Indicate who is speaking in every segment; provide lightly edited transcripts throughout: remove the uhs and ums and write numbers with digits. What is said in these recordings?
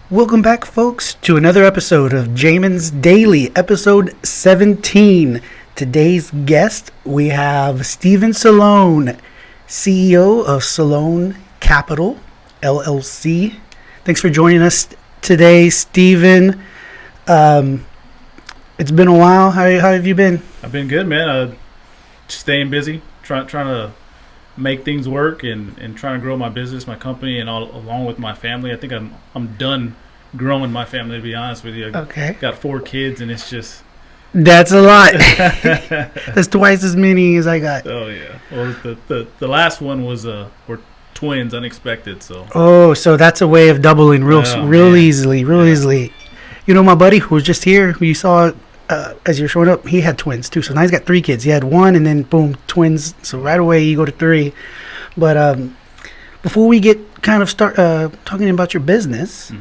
Speaker 1: Welcome back, folks, to another episode of Jamin's Daily, episode 17. Today's guest, we have Stephen Salone, CEO of Salone Capital, LLC. Thanks for joining us today, Stephen. It's been a while. How have you been?
Speaker 2: I've been good, man. Staying busy, trying to make things work and trying to grow my business, my company, and all along with my family. I think I'm done growing my family, to be honest with you.
Speaker 1: Okay.
Speaker 2: Got 4 kids, and it's just...
Speaker 1: That's a lot. That's twice as many as I got.
Speaker 2: Oh, yeah. Well, the last one was were twins, unexpected, so...
Speaker 1: Oh, so that's a way of doubling real easily. You know, my buddy who was just here, who you saw as you're showing up, he had twins too. So now he's got 3 kids. He had 1 and then boom, twins. So right away you go to 3. But before we get kind of start talking about your business,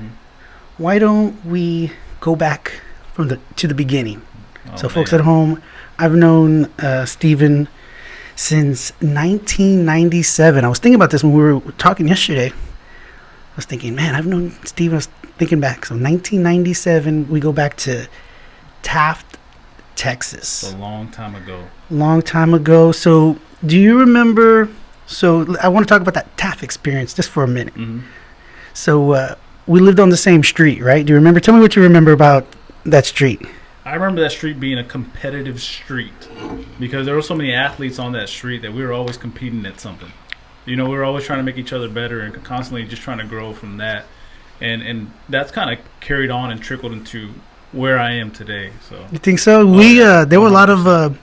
Speaker 1: why don't we go back to the beginning? So folks at home, I've known Stephen since 1997. I was thinking about this when we were talking yesterday. I was thinking, man, I've known Stephen. I was thinking back. So 1997, we go back to Taft, Texas.
Speaker 2: It's a long time
Speaker 1: ago. So do you remember? So I want to talk about that Taft experience just for a minute. So we lived on the same street, right? Do you remember? Tell me what you remember about that street.
Speaker 2: I remember that street being a competitive street because there were so many athletes on that street that we were always competing at something. You know, we were always trying to make each other better and constantly just trying to grow from that. And that's kind of carried on and trickled into where I am today. So
Speaker 1: you think so? There were a lot of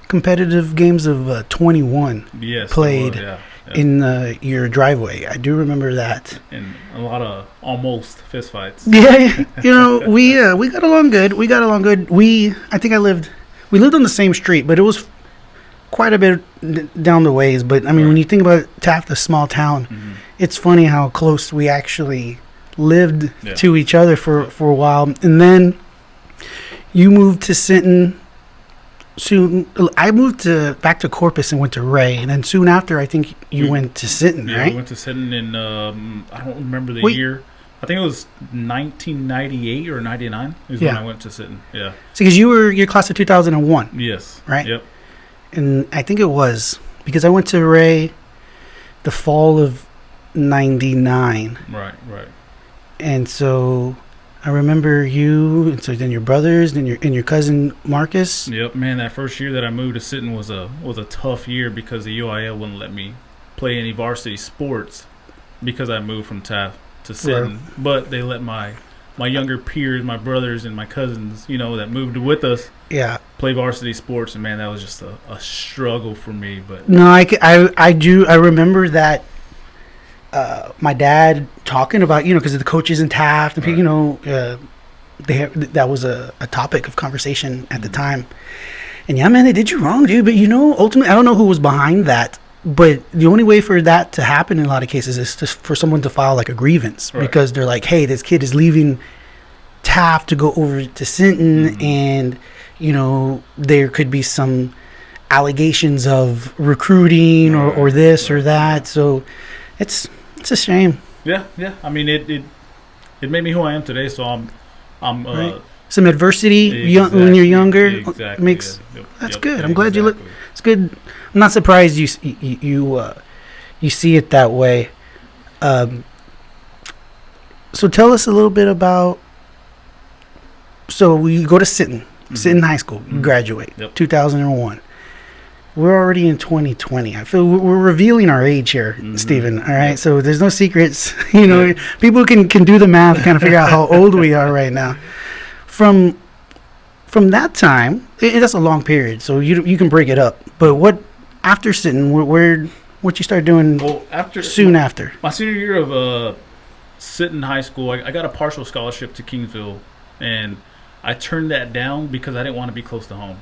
Speaker 1: competitive games of 21 played in your driveway. I do remember that.
Speaker 2: And a lot of almost fist fights.
Speaker 1: Yeah, you know, we got along good. We lived on the same street, but it was quite a bit down the ways. But I mean, when you think about Taft, a small town, it's funny how close we actually lived to each other for a while. And then you moved to Sinton. Soon, I moved back to Corpus and went to Ray, and then soon after, I think you went to Sinton, right?
Speaker 2: Yeah, we went to Sinton in I don't remember the year. I think it was 1998 or 99 is when I went to Sinton. Yeah.
Speaker 1: So because your class of 2001.
Speaker 2: Yes.
Speaker 1: Right.
Speaker 2: Yep.
Speaker 1: And I think it was because I went to Ray the fall of 99.
Speaker 2: Right.
Speaker 1: And so I remember you, and so then your brothers, and your cousin Marcus.
Speaker 2: Yep, man. That first year that I moved to Sinton was a tough year because the UIL wouldn't let me play any varsity sports because I moved from Taft to Sinton. Right. But they let my younger peers, my brothers, and my cousins, you know, that moved with us, play varsity sports. And man, that was just a struggle for me. But
Speaker 1: no, I remember that. My dad talking about, you know, because of the coaches in Taft, and you know, that was a topic of conversation at the time. And yeah, man, they did you wrong, dude. But you know, ultimately, I don't know who was behind that, but the only way for that to happen in a lot of cases is for someone to file like a grievance because they're like, hey, this kid is leaving Taft to go over to Sinton, and you know, there could be some allegations of recruiting or this or that. So it's a shame.
Speaker 2: Yeah. I mean, it made me who I am today. So I'm
Speaker 1: some adversity when you're younger.
Speaker 2: Exactly.
Speaker 1: Makes that's good. I'm glad you look. It's good. I'm not surprised you see it that way. So tell us a little bit about. So we go to Sinton High School. You graduate 2001. We're already in 2020. I feel we're revealing our age here, Stephen. All right, so there's no secrets. You know, people can do the math, and kind of figure out how old we are right now. From that time, that's a long period, so you can break it up. But what after Sinton, what you start doing?
Speaker 2: Well, after my senior year of Sinton High School, I got a partial scholarship to Kingsville, and I turned that down because I didn't want to be close to home.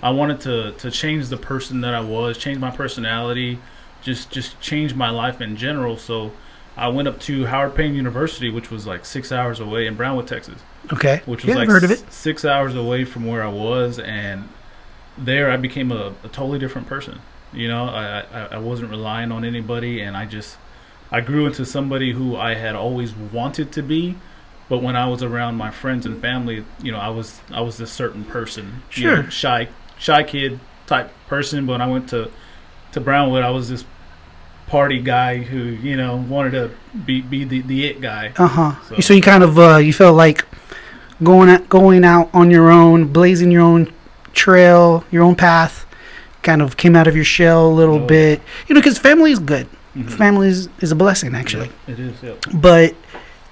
Speaker 2: I wanted to change the person that I was, change my personality, just change my life in general. So I went up to Howard Payne University, which was like 6 hours away in Brownwood, Texas.
Speaker 1: Okay.
Speaker 2: Which was
Speaker 1: I've heard of it.
Speaker 2: 6 hours away from where I was, and there I became a totally different person. You know, I wasn't relying on anybody, and I grew into somebody who I had always wanted to be, But when I was around my friends and family, I was this certain person,
Speaker 1: Sure.
Speaker 2: Shy kid type person. But when I went to Brownwood, I was this party guy who wanted to be the it guy.
Speaker 1: So you kind of you felt like going out on your own, blazing your own trail, your own path. Kind of came out of your shell a little bit, because family is good. Family is a blessing, actually.
Speaker 2: Yeah, it is. Yeah.
Speaker 1: But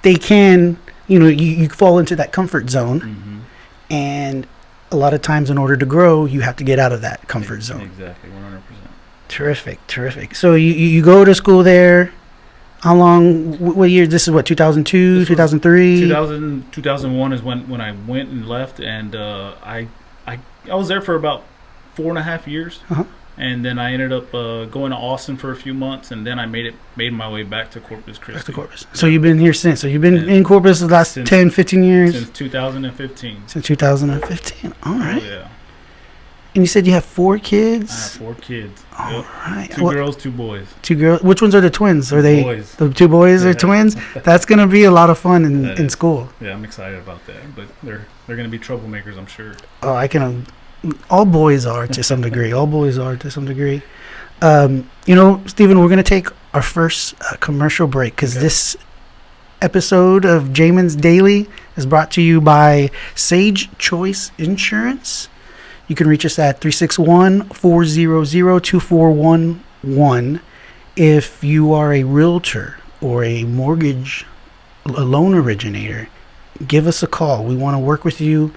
Speaker 1: they can, you fall into that comfort zone, and a lot of times, in order to grow, you have to get out of that comfort zone.
Speaker 2: Exactly, 100%.
Speaker 1: Terrific. So you go to school there. How long? What year? This is what, 2002, 2003?
Speaker 2: 2001 is when I went and left, and I was there for about 4.5 years, and then I ended up going to Austin for a few months, and then I made my way back to Corpus Christi.
Speaker 1: So you've been here since. So you've been in Corpus the last 10, 15 years?
Speaker 2: Since 2015.
Speaker 1: Since 2015. All right.
Speaker 2: Oh, yeah.
Speaker 1: And you said you have 4 kids?
Speaker 2: I have 4 kids.
Speaker 1: All right.
Speaker 2: 2 girls, 2 boys.
Speaker 1: 2 girls. Which ones are the twins? Are they
Speaker 2: boys?
Speaker 1: The 2 boys are twins? That's going to be a lot of fun in school.
Speaker 2: Yeah, I'm excited about that. But they're going to be troublemakers, I'm sure.
Speaker 1: Oh, all boys are to some degree. Stephen, we're going to take our first commercial break because this episode of Jamin's Daily is brought to you by Sage Choice Insurance. You can reach us at 361-400-2411 if you are a realtor or a loan originator. Give us a call. We want to work with you.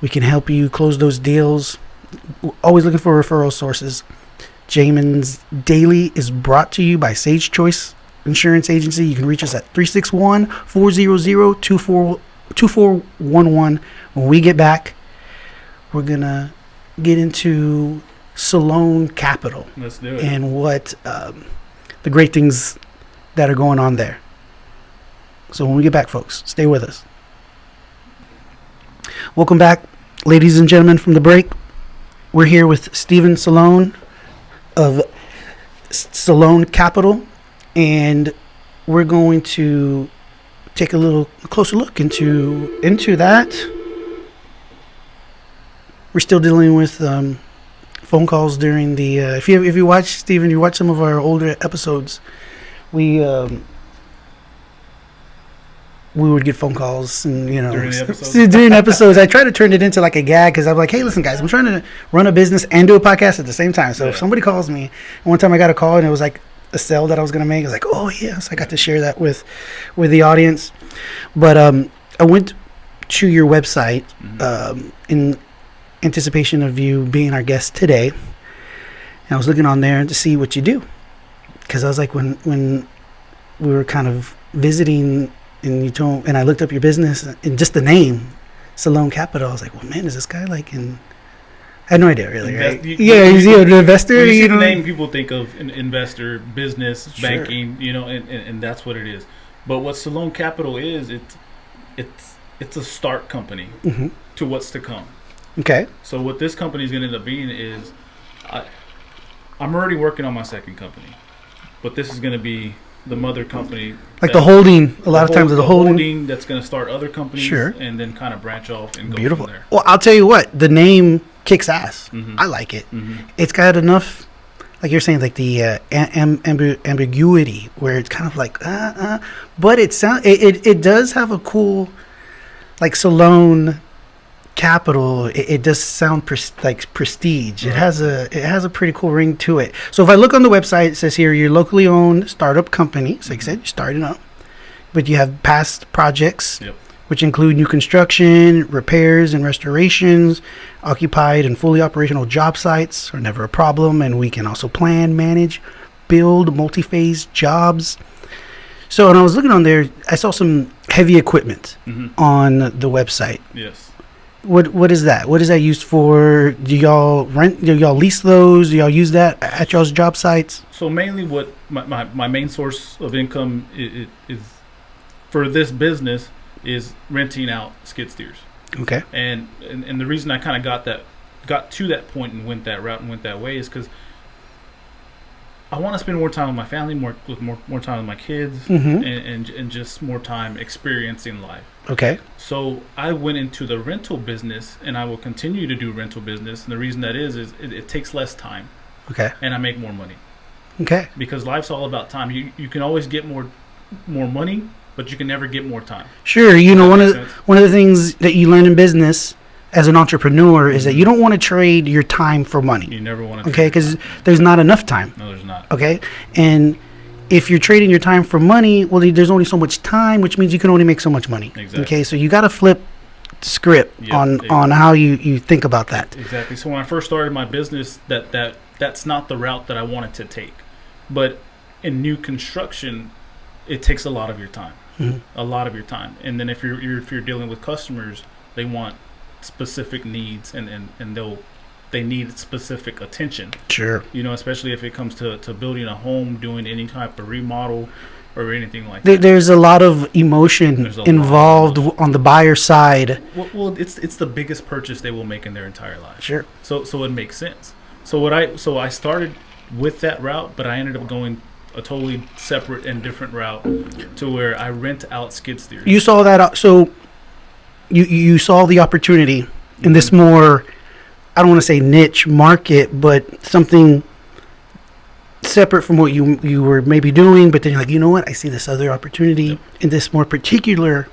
Speaker 1: We can help you close those deals. We're always looking for referral sources. Jamin's Daily is brought to you by Sage Choice Insurance Agency. You can reach us at 361-400-2411. When we get back, we're going to get into Salone Capital.
Speaker 2: Let's do it.
Speaker 1: And what the great things that are going on there. So when we get back, folks, stay with us. Welcome back, ladies and gentlemen, from the break. We're here with Stephen Salone of Salone Capital, and we're going to take a closer look into that. We're still dealing with phone calls during the. If you watch, Stephen, you watch some of our older episodes, we would get phone calls, and during episodes, I try to turn it into like a gag because I'm like, hey, listen, guys, I'm trying to run a business and do a podcast at the same time. So if somebody calls me, and one time I got a call and it was like a sale that I was gonna make. I was like, oh yes, I got to share that with the audience. But I went to your website in anticipation of you being our guest today, and I was looking on there to see what you do, because I was like, when we were kind of visiting. And I looked up your business and just the name, Salone Capital. I was like, well, man, is this guy like in? I had no idea, really. Right? He's an investor.
Speaker 2: When you see the name, people think of an investor, business, banking, and that's what it is. But what Salone Capital is, it's a start company to what's to come. Okay. So what this company is going to end up being is, I'm already working on my second company, but this is going to be the mother company,
Speaker 1: like the holding. A lot of times, the holding
Speaker 2: that's going to start other companies, and then kind of branch off and go from there.
Speaker 1: Well, I'll tell you what, the name kicks ass. I like it. It's got enough, like you're saying, like the ambiguity where it's kind of like but it does have a cool, like Salone Capital. It does sound like prestige. Right. It has a pretty cool ring to it. So if I look on the website, it says here you're locally owned startup company. So like I said, you're starting up, but you have past projects, which include new construction, repairs and restorations. Occupied and fully operational job sites are never a problem, and we can also plan, manage, build multi-phase jobs. So when I was looking on there, I saw some heavy equipment on the website.
Speaker 2: Yes.
Speaker 1: What is that? What is that used for? Do y'all rent? Do y'all lease those? Do y'all use that at y'all's job sites?
Speaker 2: So mainly what my main source of income is for this business is renting out skid steers.
Speaker 1: Okay.
Speaker 2: And the reason I kind of got to that point and went that route and went that way is because I want to spend more time with my family, more time with my kids, and just more time experiencing life.
Speaker 1: Okay.
Speaker 2: So I went into the rental business, and I will continue to do rental business. And the reason that is it takes less time.
Speaker 1: Okay.
Speaker 2: And I make more money.
Speaker 1: Okay.
Speaker 2: Because life's all about time. You can always get more money, but you can never get more time.
Speaker 1: Sure. One of the things that you learn in business as an entrepreneur is that you don't want to trade your time for money.
Speaker 2: You never want to.
Speaker 1: Okay, because there's not enough time.
Speaker 2: No, there's not.
Speaker 1: Okay, and if you're trading your time for money, well, there's only so much time, which means you can only make so much money.
Speaker 2: Exactly.
Speaker 1: Okay, so you got to flip the script on how you think about that.
Speaker 2: Exactly. So when I first started my business, that's not the route that I wanted to take. But in new construction, it takes a lot of your time. A lot of your time. And then if you're dealing with customers, they want specific needs and they need specific attention.
Speaker 1: Sure.
Speaker 2: Especially if it comes to building a home, doing any type of remodel or anything like that.
Speaker 1: There's a lot of emotion involved on the buyer side.
Speaker 2: Well, it's the biggest purchase they will make in their entire life.
Speaker 1: Sure.
Speaker 2: So it makes sense. So I started with that route, but I ended up going a totally separate and different route to where I rent out skid steers.
Speaker 1: You saw that, so you saw the opportunity in this more, I don't want to say niche market, but something separate from what you were maybe doing, but then you're like, you know what, I see this other opportunity in this more particular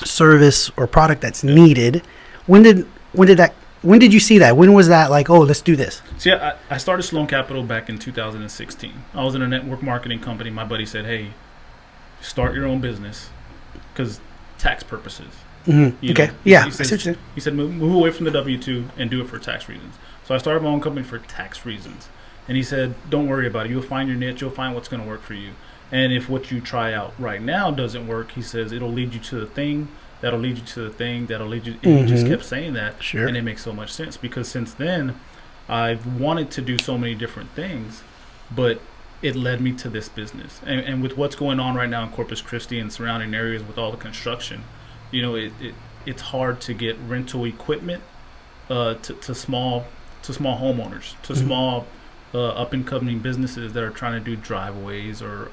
Speaker 1: service or product that's needed. When did you see that? When was that like, oh, let's do this?
Speaker 2: See, I started Salone Capital back in 2016. I was in a network marketing company. My buddy said, hey, start your own business because tax purposes.
Speaker 1: Okay. Yeah.
Speaker 2: He said move away from the W-2 and do it for tax reasons. So I started my own company for tax reasons. And he said, don't worry about it. You'll find your niche. You'll find what's going to work for you. And if what you try out right now doesn't work, he says, it'll lead you to the thing. That'll lead you to the thing. That'll lead you. And he just kept saying that.
Speaker 1: Sure.
Speaker 2: And it makes so much sense because since then, I've wanted to do so many different things, but it led me to this business. And with what's going on right now in Corpus Christi and surrounding areas with all the construction, it's hard to get rental equipment to small homeowners, to small up and coming businesses that are trying to do driveways or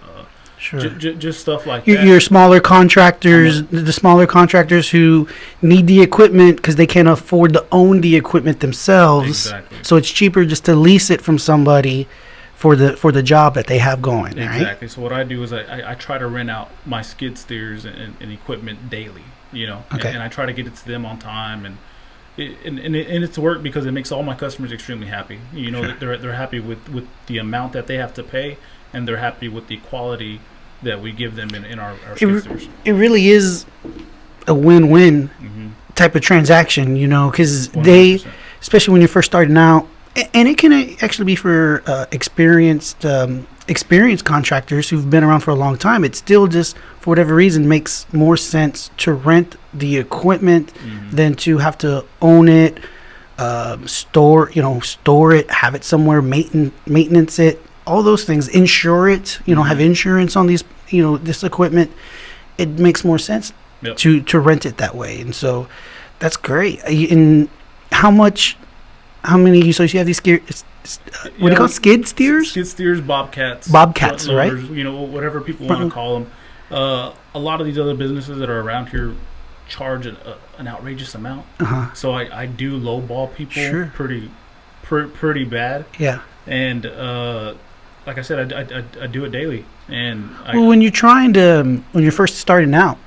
Speaker 1: sure.
Speaker 2: Just stuff like that.
Speaker 1: Your smaller contractors, the smaller contractors who need the equipment because they can't afford to own the equipment themselves.
Speaker 2: Exactly.
Speaker 1: So it's cheaper just to lease it from somebody for the job that they have going.
Speaker 2: Exactly.
Speaker 1: Right?
Speaker 2: So what I do is I try to rent out my skid steers and equipment daily.
Speaker 1: Okay.
Speaker 2: And I try to get it to them on time, and it's worked because it makes all my customers extremely happy.
Speaker 1: Sure.
Speaker 2: They're happy with the amount that they have to pay, and they're happy with the quality that we give them in our skid steers.
Speaker 1: It really is a win-win type of transaction, because they, especially when you're first starting out, and it can actually be for experienced contractors who've been around for a long time. It still just, for whatever reason, makes more sense to rent the equipment than to have to own it, store it, have it somewhere, maintenance it, all those things, insure it, have insurance on these, this equipment. It makes more sense to rent it that way. And so that's great. And how many, so you have these what do you call it? Skid steers?
Speaker 2: Skid steers, bobcats,
Speaker 1: right?
Speaker 2: Whatever people want to call them. A lot of these other businesses that are around here charge an outrageous amount. So I do lowball people pretty bad.
Speaker 1: Yeah.
Speaker 2: And like I said, I do it daily. And
Speaker 1: when you're first starting out,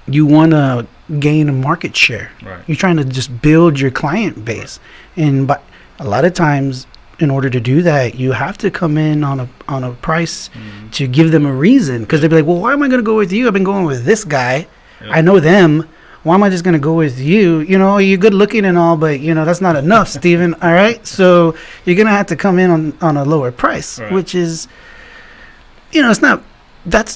Speaker 1: you want to gain a market share.
Speaker 2: Right.
Speaker 1: You're trying to just build your client base, and but a lot of times, in order to do that, you have to come in on a price to give them a reason, because they'll be like, well, why am I going to go with you? I've been going with this guy. I know them. Why am I just going to go with you? You're good looking and all, but that's not enough, Steven. All right, so you're going to have to come in on a lower price, which is, that's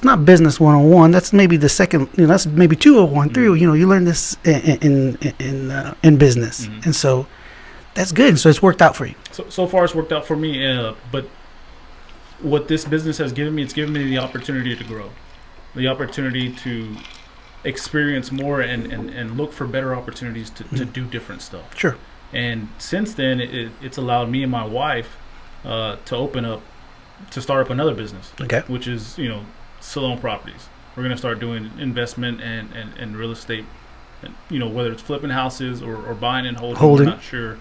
Speaker 1: not business 101. That's maybe the second, that's maybe 201 through. You learn this in business, and so that's good. So it's worked out for you.
Speaker 2: So far, it's worked out for me. But what this business has given me, it's given me the opportunity to grow, the opportunity to experience more and look for better opportunities to do different stuff.
Speaker 1: Sure.
Speaker 2: And since then, it's allowed me and my wife to start up another business.
Speaker 1: Okay.
Speaker 2: Which is, Salone Properties. We're going to start doing investment and real estate, and, whether it's flipping houses or buying and holding. I'm not sure.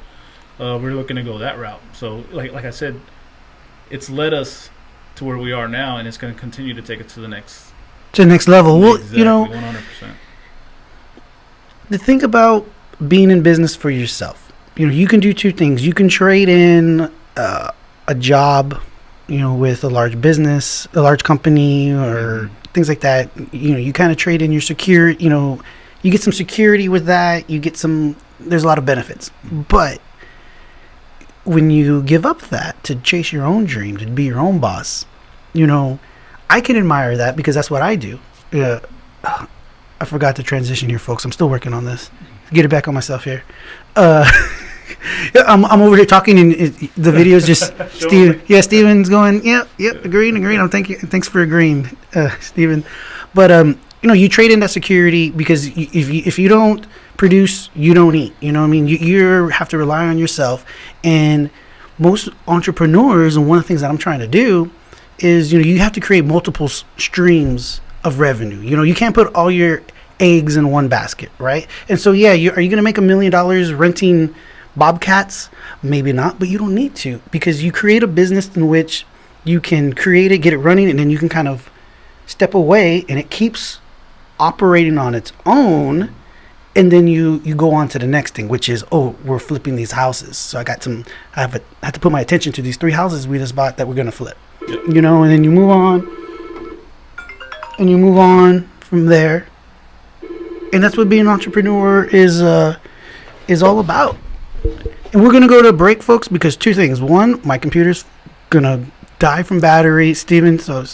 Speaker 2: We're looking to go that route. So like I said, it's led us to where we are now, and it's going to continue to take it to the next
Speaker 1: level. Well,
Speaker 2: exactly, 100%.
Speaker 1: The thing about being in business for yourself, you can do two things. You can trade in a job, with a large business, a large company, or things like that. You kind of trade in your security. You get some security with that. There's a lot of benefits. But when you give up that to chase your own dream, to be your own boss, I can admire that because that's what I do. I forgot to transition here, folks. I'm still working on this. Get it back on myself here. I'm over here talking, and the video's just Steven's going, yep, agreeing. Thanks for agreeing, Steven. But you trade in that security because if you don't produce, you don't eat. You know what I mean? You have to rely on yourself. And most entrepreneurs, and one of the things that I'm trying to do is, you have to create multiple streams of revenue. You can't put all your eggs in one basket, right? And so, are you going to make $1 million renting bobcats? Maybe not, but you don't need to, because you create a business in which you can create it, get it running, and then you can kind of step away, and it keeps operating on its own. And then you go on to the next thing, which is, we're flipping these houses. So I had to put my attention to these 3 houses we just bought that we're going to flip. Yep. And then you move on from there. And that's what being an entrepreneur is all about. And we're going to go to a break, folks, because 2 things. One, my computer's going to die from battery. Steven, so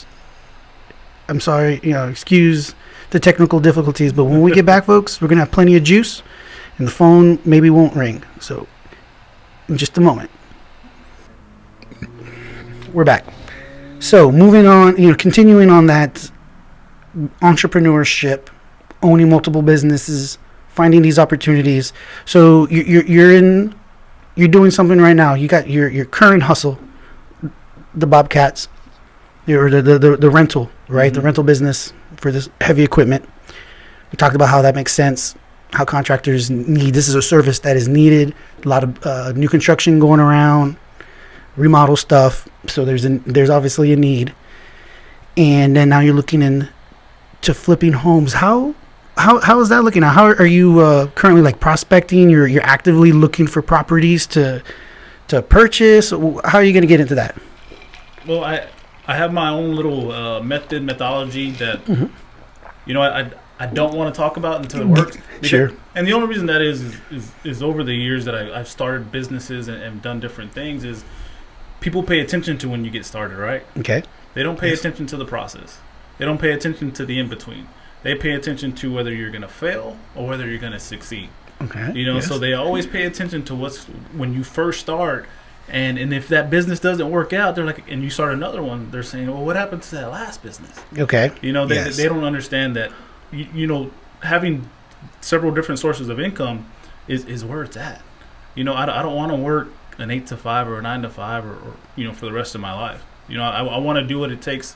Speaker 1: I'm sorry, excuse the technical difficulties, but when we get back, folks, we're going to have plenty of juice, and the phone maybe won't ring. So in just a moment. We're back. So moving on, continuing on that entrepreneurship, owning multiple businesses, finding these opportunities. So you're doing something right now. You got your current hustle, the Bobcats, the rental, right? Mm-hmm. The rental business for this heavy equipment. We talked about how that makes sense, how contractors need. This is a service that is needed. A lot of new construction going around, remodel stuff. So there's obviously a need. And then now you're looking into flipping homes. How is that looking now? How are you currently prospecting? You're actively looking for properties to purchase. How are you going to get into that?
Speaker 2: Well, I have my own little methodology that I don't want to talk about until it works.
Speaker 1: Sure.
Speaker 2: And the only reason that is over the years that I've started businesses and done different things is people pay attention to when you get started, right? Okay. They don't pay attention to the process. They don't pay attention to the in-between. They pay attention to whether you're going to fail or whether you're going to succeed. Okay. So they always pay attention to when you first start. And if that business doesn't work out, they're like, and you start another one, they're saying, well, what happened to that last business? Okay. They don't understand that, having several different sources of income is where it's at. I don't want to work an 8 to 5 or a 9 to 5 or for the rest of my life. I want to do what it takes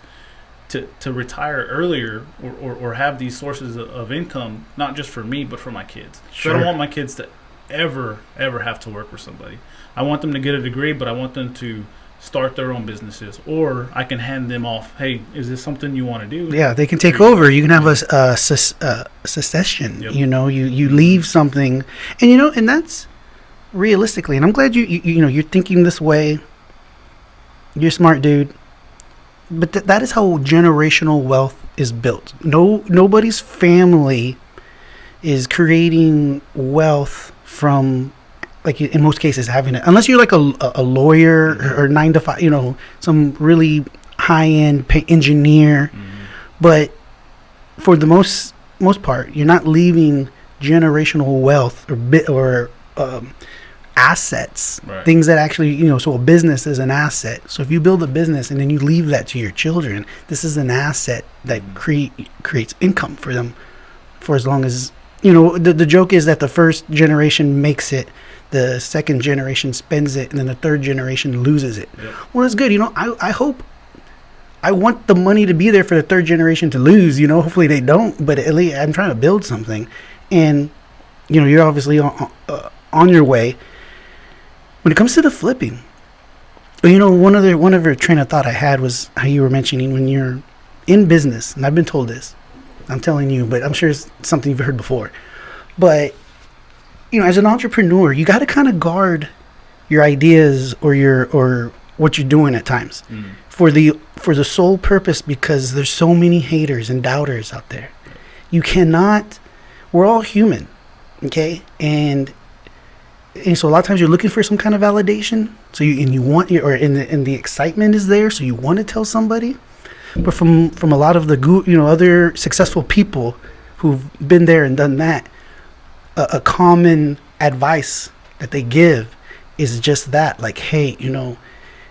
Speaker 2: to retire earlier or have these sources of income, not just for me, but for my kids. Sure. So I don't want my kids to ever have to work for somebody. I want them to get a degree, but I want them to start their own businesses, or I can hand them off. Hey, is this something you want to do? Yeah, they can take over. You can have a succession. Yep. You leave something, and that's realistically. And I'm glad you're thinking this way. You're a smart dude, but that is how generational wealth is built. Nobody's family is creating wealth from, in most cases, having it, unless you're a lawyer or 9 to 5, some really high-end engineer. Mm-hmm. But for the most part, you're not leaving generational wealth or assets, right. Things that actually, so a business is an asset. So if you build a business and then you leave that to your children, this is an asset that creates income for them for as long as
Speaker 1: the joke is that the first generation makes it, the second generation spends it, and then the third generation loses it. Yep. Well, that's good. I hope, I want the money to be there for the third generation to lose. Hopefully they don't, but at least I'm trying to build something. And, you're obviously on your way. When it comes to the flipping, one other train of thought I had was how you were mentioning when you're in business, and I've been told this, I'm telling you, but I'm sure it's something you've heard before. But, as an entrepreneur, you got to kind of guard your ideas or what you're doing at times for the sole purpose, because there's so many haters and doubters out there. You cannot, we're all human, okay? And so a lot of times you're looking for some kind of validation. So you want and the excitement is there, so you want to tell somebody. But from a lot of the other successful people who've been there and done that, a common advice that they give is just that, like, hey,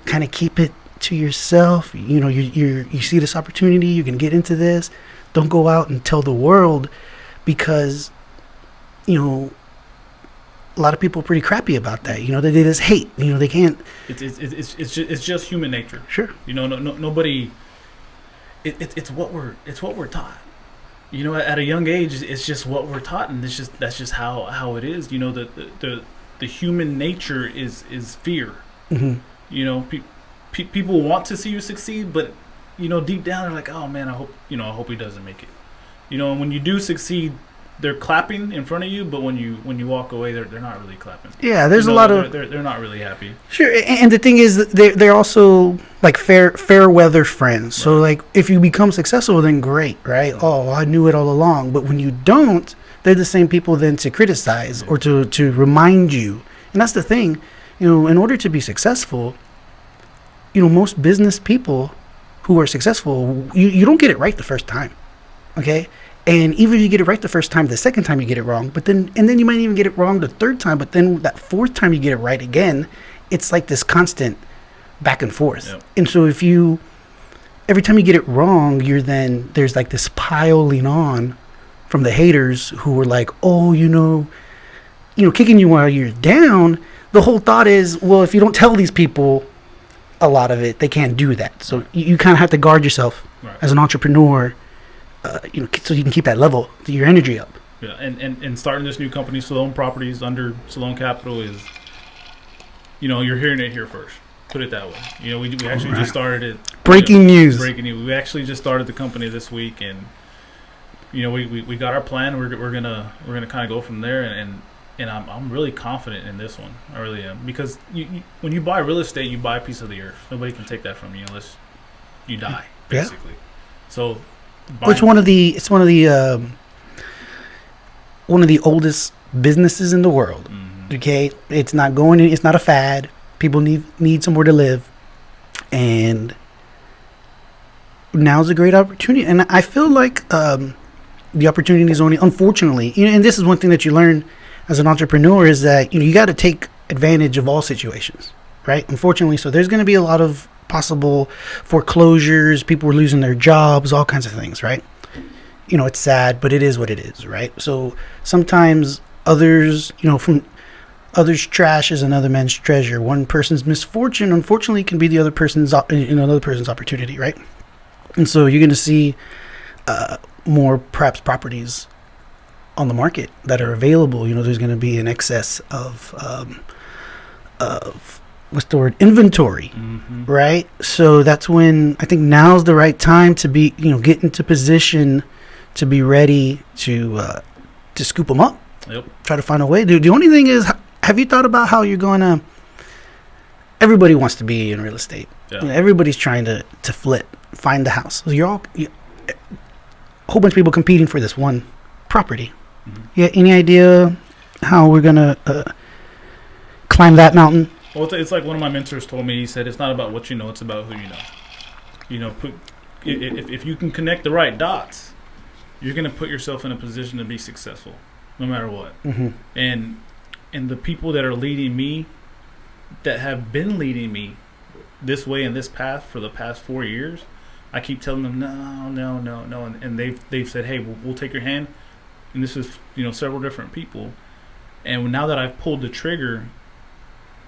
Speaker 1: kind of keep it to yourself. You see this opportunity, you can get into this. Don't go out and tell the world, because a lot of people are pretty crappy about that. They just hate. They can't.
Speaker 2: It's just human nature.
Speaker 1: Sure.
Speaker 2: Nobody. It's what we're taught. At a young age, it's just what we're taught, and that's just how it is. The human nature is fear. Mm-hmm. People want to see you succeed, but deep down they're like, oh man, I hope he doesn't make it. And when you do succeed, they're clapping in front of you, but when you walk away, they're not really clapping.
Speaker 1: Yeah, there's a lot of
Speaker 2: they're not really happy.
Speaker 1: Sure, and the thing is, they're also like fair weather friends. Right. So like, if you become successful, then great, right? Oh, I knew it all along. But when you don't, they're the same people then to criticize or to remind you. And that's the thing, in order to be successful, most business people who are successful, you don't get it right the first time, okay? And even if you get it right the first time, the second time you get it wrong, and then you might even get it wrong the third time, but then that fourth time you get it right again, it's like this constant back and forth. Yep. And so every time you get it wrong, there's like this piling on from the haters who were like, oh, kicking you while you're down. The whole thought is, well, if you don't tell these people a lot of it, they can't do that. So you kind of have to guard yourself as an entrepreneur, so you can keep that level, your energy up.
Speaker 2: Yeah, and starting this new company, Salone Properties, under Salone Capital, is, you're hearing it here first. Put it that way. We actually just started it.
Speaker 1: Breaking news.
Speaker 2: We actually just started the company this week, and we got our plan. We're gonna kind of go from there, and I'm really confident in this one. I really am, because when you buy real estate, you buy a piece of the earth. Nobody can take that from you unless you die, basically. Yeah. So.
Speaker 1: It's one of the oldest businesses in the world. Mm-hmm. Okay, it's not a fad. People need somewhere to live, and now's a great opportunity. And I feel like the opportunity is only, unfortunately, and this is one thing that you learn as an entrepreneur, is that you got to take advantage of all situations, right? Unfortunately, so there's going to be a lot of possible foreclosures, people were losing their jobs, all kinds of things, right? It's sad, but it is what it is, right? So sometimes others, from others' trash is another man's treasure. One person's misfortune, unfortunately, can be the other person's, another person's opportunity, right? And so you're going to see more perhaps properties on the market that are available. There's going to be an excess of what's the word, inventory, right? So that's when I think now's the right time to be, get into position to be ready to scoop them up. Yep. Try to find a way. The only thing is, have you thought about how you're going to, everybody wants to be in real estate. Yeah. Everybody's trying to flip, find the house. So a whole bunch of people competing for this one property. Mm-hmm. Yeah. Any idea how we're going to climb that mountain?
Speaker 2: Well, it's like one of my mentors told me. He said, it's not about what you know, it's about who you know. If you can connect the right dots, you're going to put yourself in a position to be successful, no matter what. Mm-hmm. And the people that are leading me, that have been leading me this way in this path for the past 4 years, I keep telling them, no. And they've said, hey, we'll take your hand. and this is several different people. And now that I've pulled the trigger,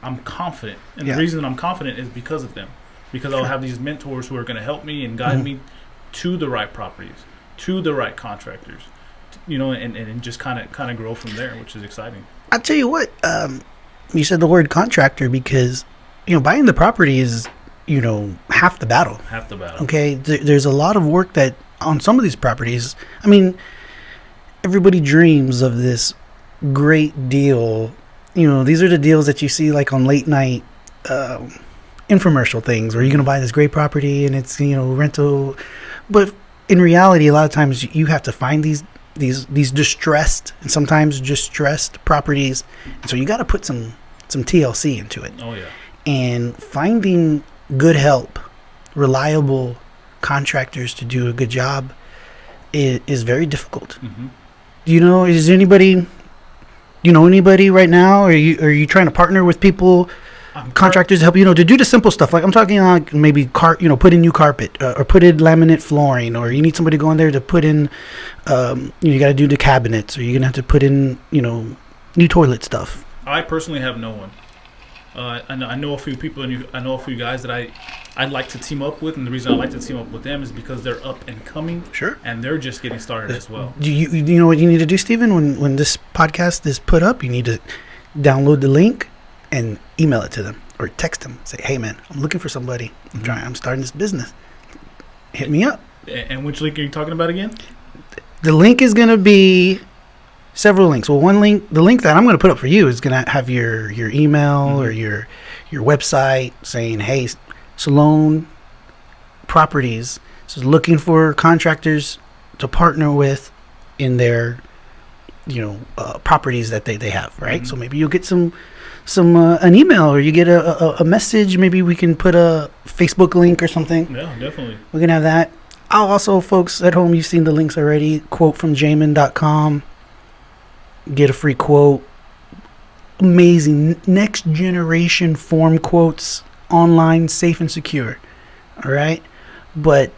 Speaker 2: I'm confident. And the reason I'm confident is because of them. Because I'll have these mentors who are going to help me and guide me to the right properties, to the right contractors, and just kind of grow from there, which is exciting.
Speaker 1: I'll tell you what, you said the word contractor because, buying the property is, half the battle.
Speaker 2: Half the battle.
Speaker 1: Okay, there's a lot of work that on some of these properties. I mean, everybody dreams of this great deal. These are the deals that you see like on late night infomercial things where you're going to buy this great property and it's, rental. But in reality, a lot of times you have to find these distressed and sometimes distressed properties. And so you got to put some TLC into it.
Speaker 2: Oh, yeah. And
Speaker 1: finding good help, reliable contractors to do a good job is very difficult.
Speaker 2: Mm-hmm.
Speaker 1: Is anybody right now? Are you trying to partner with people, contractors to help to do the simple stuff? Like I'm talking like maybe put in new carpet or put in laminate flooring, or you need somebody to go in there to put in, you got to do the cabinets, or you're gonna have to put in new toilet stuff.
Speaker 2: I personally have no one. I know a few people, and I know a few guys that I'd like to team up with, and the reason I like to team up with them is because they're up and coming,
Speaker 1: sure,
Speaker 2: and they're just getting started as well.
Speaker 1: Do you know what you need to do, Steven? When this podcast is put up, you need to download the link and email it to them or text them. Say, hey man, I'm looking for somebody. I'm starting this business. Hit me up.
Speaker 2: And which link are you talking about again?
Speaker 1: The link is gonna be several links. Well, one link, the link that I'm going to put up for you is going to have your email or your website saying, hey, Salone Properties is looking for contractors to partner with in their, properties that they have, right? So maybe you'll get some an email, or you get a message. Maybe we can put a Facebook link or something.
Speaker 2: Yeah, definitely.
Speaker 1: We're going to have that. I'll also, folks at home, you've seen the links already. Quote from Jamin.com. Get a free quote. Amazing next generation form quotes online, safe and secure. All right. But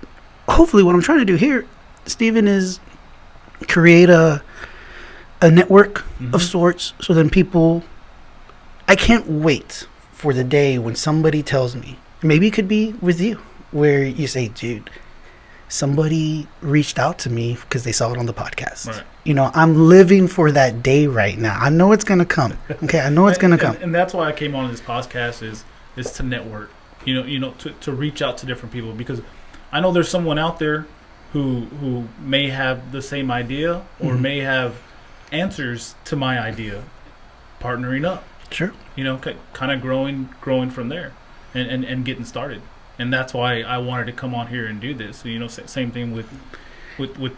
Speaker 1: hopefully what I'm trying to do here, Steven, is create a network of sorts. So then people, I can't wait for the day when somebody tells me, maybe it could be with you, where you say, dude, somebody reached out to me because they saw it on the podcast.
Speaker 2: Right.
Speaker 1: I'm living for that day right now. I know it's going to come. Okay, I know it's going to come.
Speaker 2: And that's why I came on this podcast is to network, to reach out to different people, because I know there's someone out there who may have the same idea or may have answers to my idea, partnering up.
Speaker 1: Sure.
Speaker 2: Kind of growing from there and getting started. And that's why I wanted to come on here and do this. So, same thing with what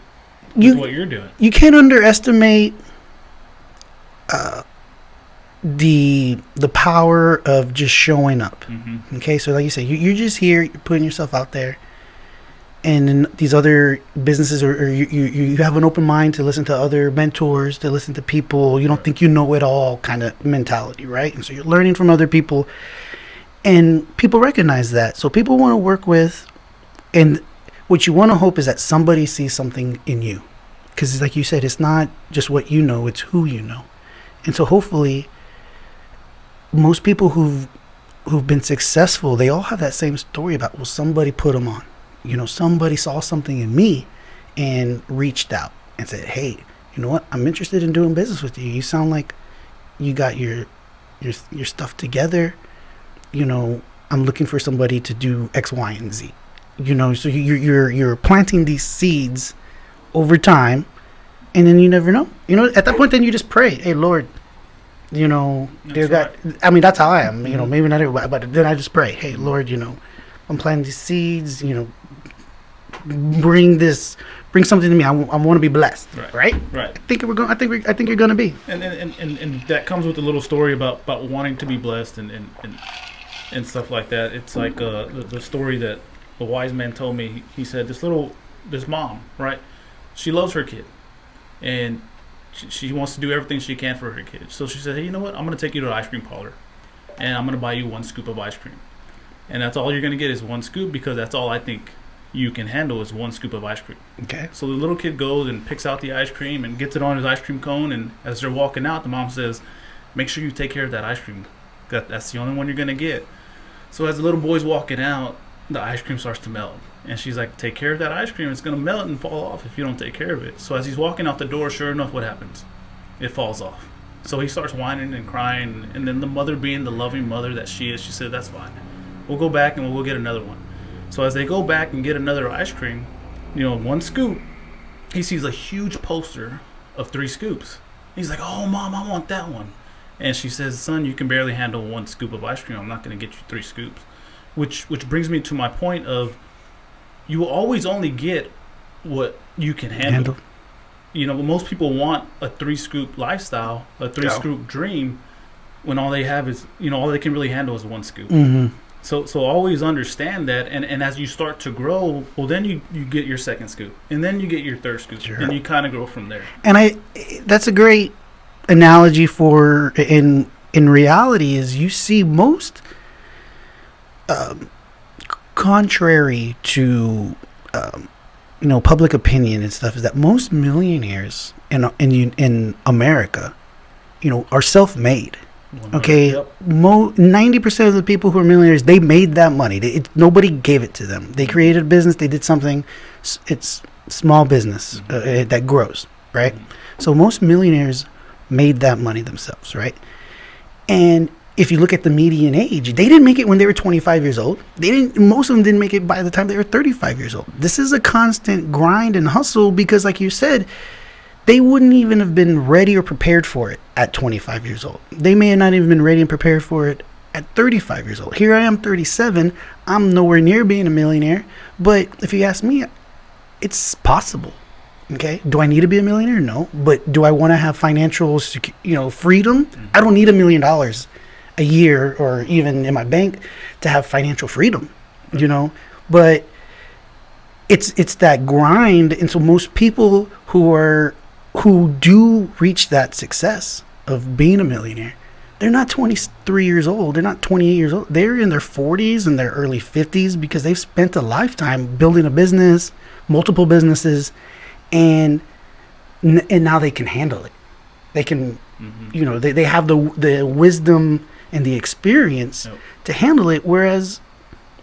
Speaker 2: you're doing.
Speaker 1: You can't underestimate the power of just showing up. Mm-hmm. Okay, so like you say, you're just here, you're putting yourself out there, and in these other businesses, or you have an open mind to listen to other mentors, to listen to people. You don't think you know it all kind of mentality, right? And so you're learning from other people. And people recognize that. So people want to work with, and what you want to hope is that somebody sees something in you. Because like you said, it's not just what you know, it's who you know. And so hopefully, most people who've been successful, they all have that same story about, well, somebody put them on. Somebody saw something in me and reached out and said, hey, you know what? I'm interested in doing business with you. You sound like you got your stuff together. I'm looking for somebody to do X, Y, and Z. So you're planting these seeds over time, and then you never know. At that point, then you just pray, hey, Lord, dear God. Right. I mean, that's how I am. Maybe not everybody, but then I just pray, hey, Lord, I'm planting these seeds. Bring something to me. I want to be blessed. Right.
Speaker 2: Right.
Speaker 1: I think you're going to be.
Speaker 2: And that comes with a little story about wanting to be blessed and stuff like that. It's like the story that a wise man told me. He said this mom, right? She loves her kid, and she wants to do everything she can for her kid. So she said, hey, you know what? I'm going to take you to an ice cream parlor, and I'm going to buy you one scoop of ice cream, and that's all you're going to get is one scoop, because that's all I think you can handle is 1 scoop of ice cream.
Speaker 1: Okay.
Speaker 2: So the little kid goes and picks out the ice cream and gets it on his ice cream cone. And as they're walking out, the mom says, make sure you take care of that ice cream. That's the only one you're going to get. So as the little boy's walking out, the ice cream starts to melt. And she's like, take care of that ice cream. It's going to melt and fall off if you don't take care of it. So as he's walking out the door, sure enough, what happens? It falls off. So he starts whining and crying. And then the mother, being the loving mother that she is, she said, that's fine. We'll go back and we'll get another one. So as they go back and get another ice cream, 1 scoop, he sees a huge poster of 3 scoops. He's like, oh, Mom, I want that one. And she says, son, you can barely handle 1 scoop of ice cream. I'm not going to get you 3 scoops. Which brings me to my point of, you will always only get what you can handle. Most people want a 3-scoop lifestyle, a 3-scoop dream, when all they have is, all they can really handle is 1 scoop.
Speaker 1: Mm-hmm.
Speaker 2: So always understand that, and as you start to grow, well, then you get your 2nd scoop, and then you get your 3rd scoop, sure. And you kind of grow from there.
Speaker 1: And that's a great analogy for, in reality, is you see most, contrary to public opinion and stuff, is that most millionaires in America are self-made. Okay,
Speaker 2: yep.
Speaker 1: 90% of the people who are millionaires, they made that money. Nobody gave it to them. They created a business. They did something. It's small business that grows, right? So most millionaires made that money themselves, right? And if you look at the median age, they didn't make it when they were 25 years old. Most of them didn't make it by the time they were 35 years old. This is a constant grind and hustle because, like you said, they wouldn't even have been ready or prepared for it at 25 years old. They may have not even been ready and prepared for it at 35 years old. Here I am, 37. I'm nowhere near being a millionaire. But if you ask me, it's possible. Okay? Do I need to be a millionaire? No. But do I want to have financial freedom? I don't need $1 million a year or even in my bank to have financial freedom. But it's that grind. And so most people who do reach that success of being a millionaire, they're not 23 years old. They're not 28 years old. They're in their 40s and their early 50s because they've spent a lifetime building a business, multiple businesses, and now they can handle it. They can, they have the wisdom and the experience to handle it, whereas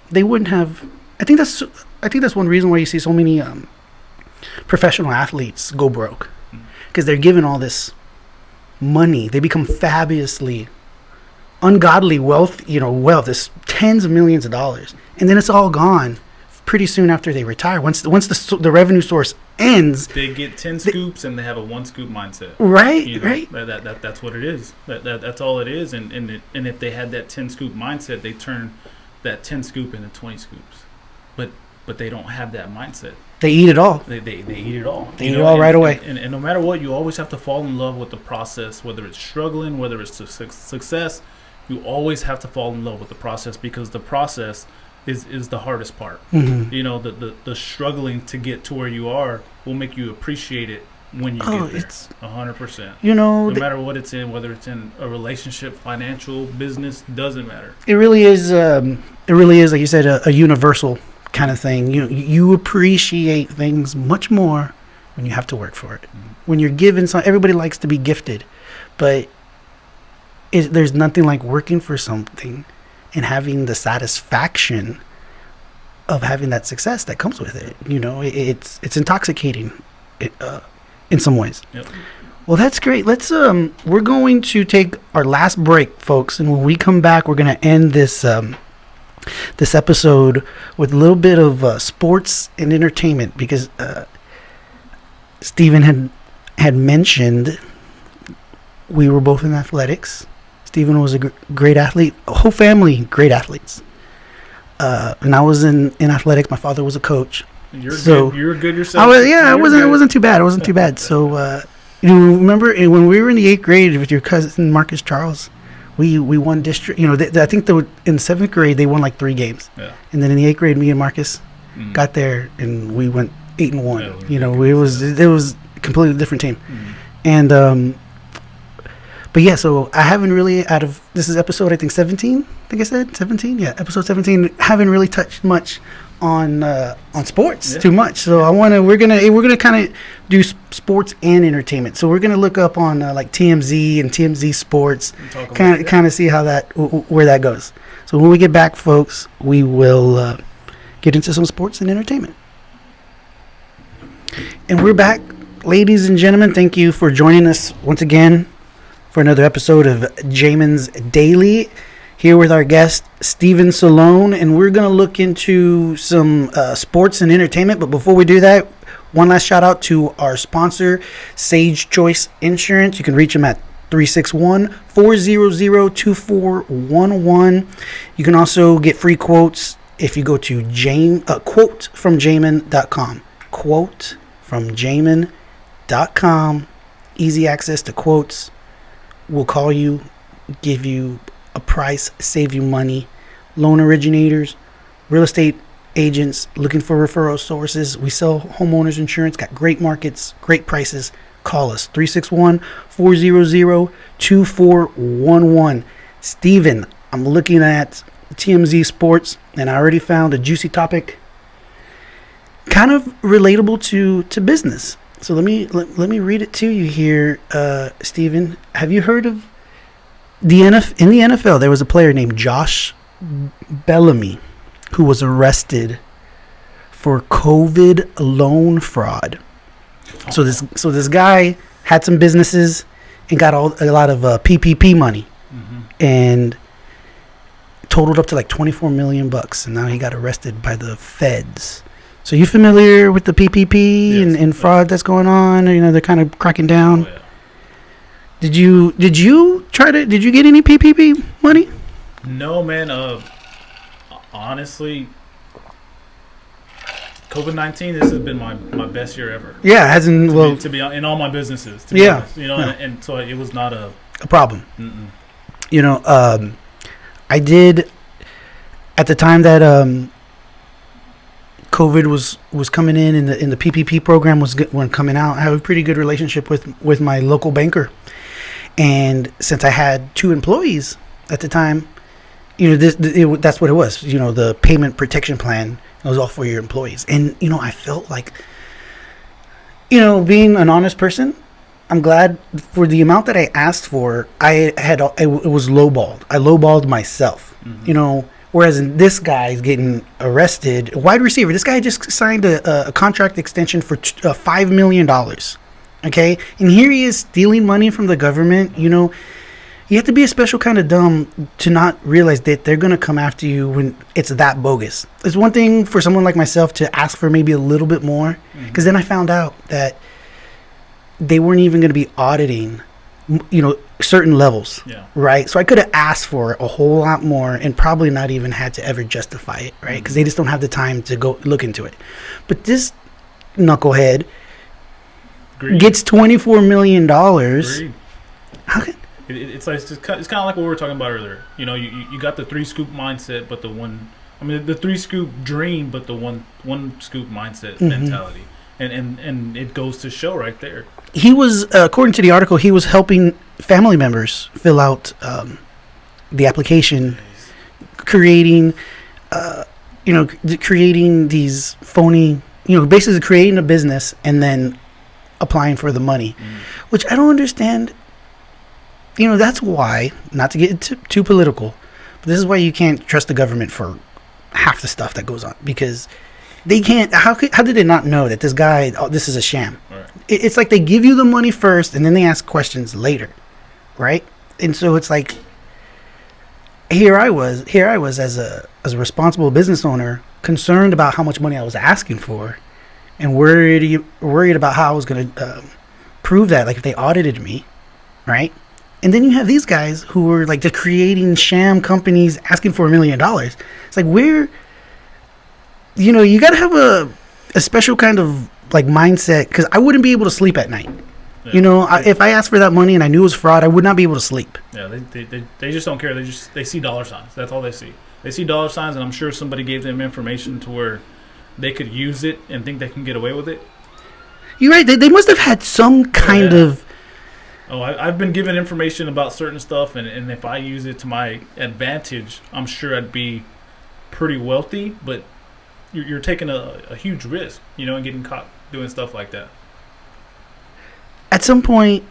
Speaker 1: they wouldn't have. I think that's one reason why you see so many professional athletes go broke. Because they're given all this money. They become fabulously ungodly wealth, this tens of millions of dollars. And then it's all gone pretty soon after they retire. Once the revenue source ends,
Speaker 2: they get 10 scoops and they have a 1 scoop mindset.
Speaker 1: Right, right.
Speaker 2: That's what it is. That's all it is. And if they had that 10 scoop mindset, they turn that 10 scoop into 20 scoops. But they don't have that mindset.
Speaker 1: They eat it all.
Speaker 2: They eat it all.
Speaker 1: They eat it all right away.
Speaker 2: And no matter what, you always have to fall in love with the process, whether it's struggling, whether it's success. You always have to fall in love with the process because the process is the hardest part. Mm-hmm. The struggling to get to where you are will make you appreciate it when you get there. It's 100%. No matter what it's in, whether it's in a relationship, financial, business, doesn't matter.
Speaker 1: It really is. Like you said, a universal kind of thing. You appreciate things much more when you have to work for it. Mm-hmm. When you're given everybody likes to be gifted, but there's nothing like working for something and having the satisfaction of having that success that comes with it. It's intoxicating in some ways.
Speaker 2: Yep.
Speaker 1: Well, that's great. Let's we're going to take our last break, folks, and when we come back, we're going to end this episode with a little bit of sports and entertainment because Stephen had mentioned we were both in athletics. Stephen was a great athlete. A whole family great athletes. And I was in athletics. My father was a coach.
Speaker 2: You're good yourself.
Speaker 1: I wasn't too bad. So remember when we were in the 8th grade with your cousin Marcus Charles? We won district. I think in 7th grade they won like 3 games. Yeah. And then in the 8th grade, me and Marcus got there and we went 8-1. Yeah, it was a completely different team. Mm. And But yeah, so I haven't really this is episode I think 17. I think I said 17. Yeah, episode 17. Haven't really touched much on sports too much. So we're gonna kind of do sports and entertainment. So we're gonna look up on like TMZ and TMZ Sports, kind of see how where that goes. So when we get back, folks, we will get into some sports and entertainment. And we're back, ladies and gentlemen. Thank you for joining us once again for another episode of Jamin's Daily, here with our guest, Steven Salone, and we're going to look into some sports and entertainment. But before we do that, one last shout out to our sponsor, Sage Choice Insurance. You can reach them at 361-400-2411. You can also get free quotes if you go to quotefromjamin.com. Quotefromjamin.com. Easy access to quotes. We'll call you, give you a price, save you money. Loan originators, real estate agents looking for referral sources. We sell homeowners insurance, got great markets, great prices. Call us, 361-400-2411. Steven, I'm looking at TMZ Sports, and I already found a juicy topic, kind of relatable to business. So let me read it to you here, Steven. Have you heard of in the NFL? There was a player named Josh Bellamy who was arrested for COVID loan fraud. So this guy had some businesses and got a lot of PPP money, and totaled up to like $24 million, and now he got arrested by the feds. So you familiar with the PPP and fraud that's going on? You know, they're kind of cracking down. Oh, yeah. Did you get any PPP money?
Speaker 2: No, man. Honestly, COVID-19, this has been my best year ever.
Speaker 1: Yeah, it hasn't.
Speaker 2: To be in all my businesses. To be honest, you know, and so it was not a
Speaker 1: problem.
Speaker 2: Mm-mm.
Speaker 1: You know, I did at the time that COVID was coming in and the PPP program was coming out. I have a pretty good relationship with my local banker, and since I had 2 employees at the time, you know, that's what it was. You know, the payment protection plan was all for your employees, and you know, I felt like, you know, being an honest person, I'm glad for the amount that I asked for. It was lowballed. I lowballed myself. Mm-hmm. You know. Whereas this guy's getting arrested, a wide receiver. This guy just signed a contract extension for $5 million. Okay? And here he is stealing money from the government. You know, you have to be a special kind of dumb to not realize that they're going to come after you when it's that bogus. It's one thing for someone like myself to ask for maybe a little bit more. Because then I found out that they weren't even going to be auditing, you know, certain levels, right? So I could have asked for a whole lot more and probably not even had to ever justify it, right? Because they just don't have the time to go look into it. But this knucklehead gets $24 million. How can
Speaker 2: it's kind of like what we were talking about earlier. You know, you got the 3-scoop mindset, but the 3-scoop dream, but the one scoop mindset mentality, and it goes to show right there.
Speaker 1: He was, according to the article, he was helping family members fill out the application, creating these phony, you know, basically creating a business and then applying for the money, which I don't understand. You know, that's why, not to get too political, but this is why you can't trust the government for half the stuff that goes on, because they can't. How did they not know that this guy? Oh, this is a sham. Right. It's like they give you the money first, and then they ask questions later, right? And so it's like, here I was as a responsible business owner, concerned about how much money I was asking for, and worried about how I was going to prove that, like if they audited me, right? And then you have these guys who were like they're creating sham companies asking for $1 million. It's like, you know, you got to have a special kind of like mindset, because I wouldn't be able to sleep at night. Yeah. You know, if I asked for that money and I knew it was fraud, I would not be able to sleep.
Speaker 2: Yeah, they just don't care. They see dollar signs. That's all they see. They see dollar signs, and I'm sure somebody gave them information to where they could use it and think they can get away with it.
Speaker 1: You're right. They must have had some kind of
Speaker 2: Oh, I've been given information about certain stuff, and if I use it to my advantage, I'm sure I'd be pretty wealthy. But you're taking a huge risk, and getting caught doing stuff like that.
Speaker 1: At some point,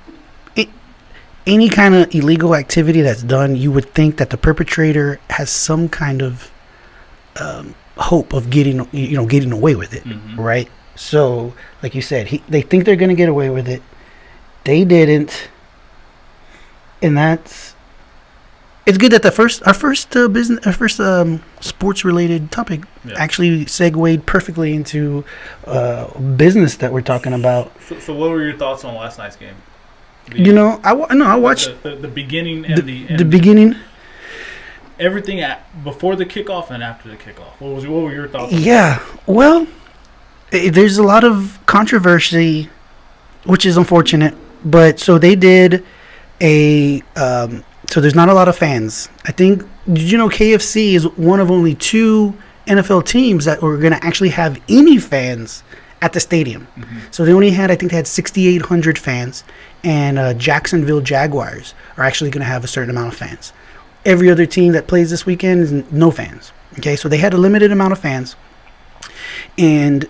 Speaker 1: any kind of illegal activity that's done, you would think that the perpetrator has some kind of hope of getting away with it, right? So, like you said, they think they're going to get away with it. They didn't, and it's good that our first sports related topic actually segued perfectly into business that we're talking about.
Speaker 2: So what were your thoughts on last night's game?
Speaker 1: I watched
Speaker 2: the beginning and
Speaker 1: the beginning.
Speaker 2: Everything before the kickoff and after the kickoff. What were your thoughts?
Speaker 1: Yeah, well, there's a lot of controversy, which is unfortunate. But so they did so there's not a lot of fans. I think, did you know KFC is one of only 2 NFL teams that were going to actually have any fans at the stadium. So they had 6,800 fans, and Jacksonville Jaguars are actually going to have a certain amount of fans. Every other team that plays this weekend is no fans. Okay, so they had a limited amount of fans, and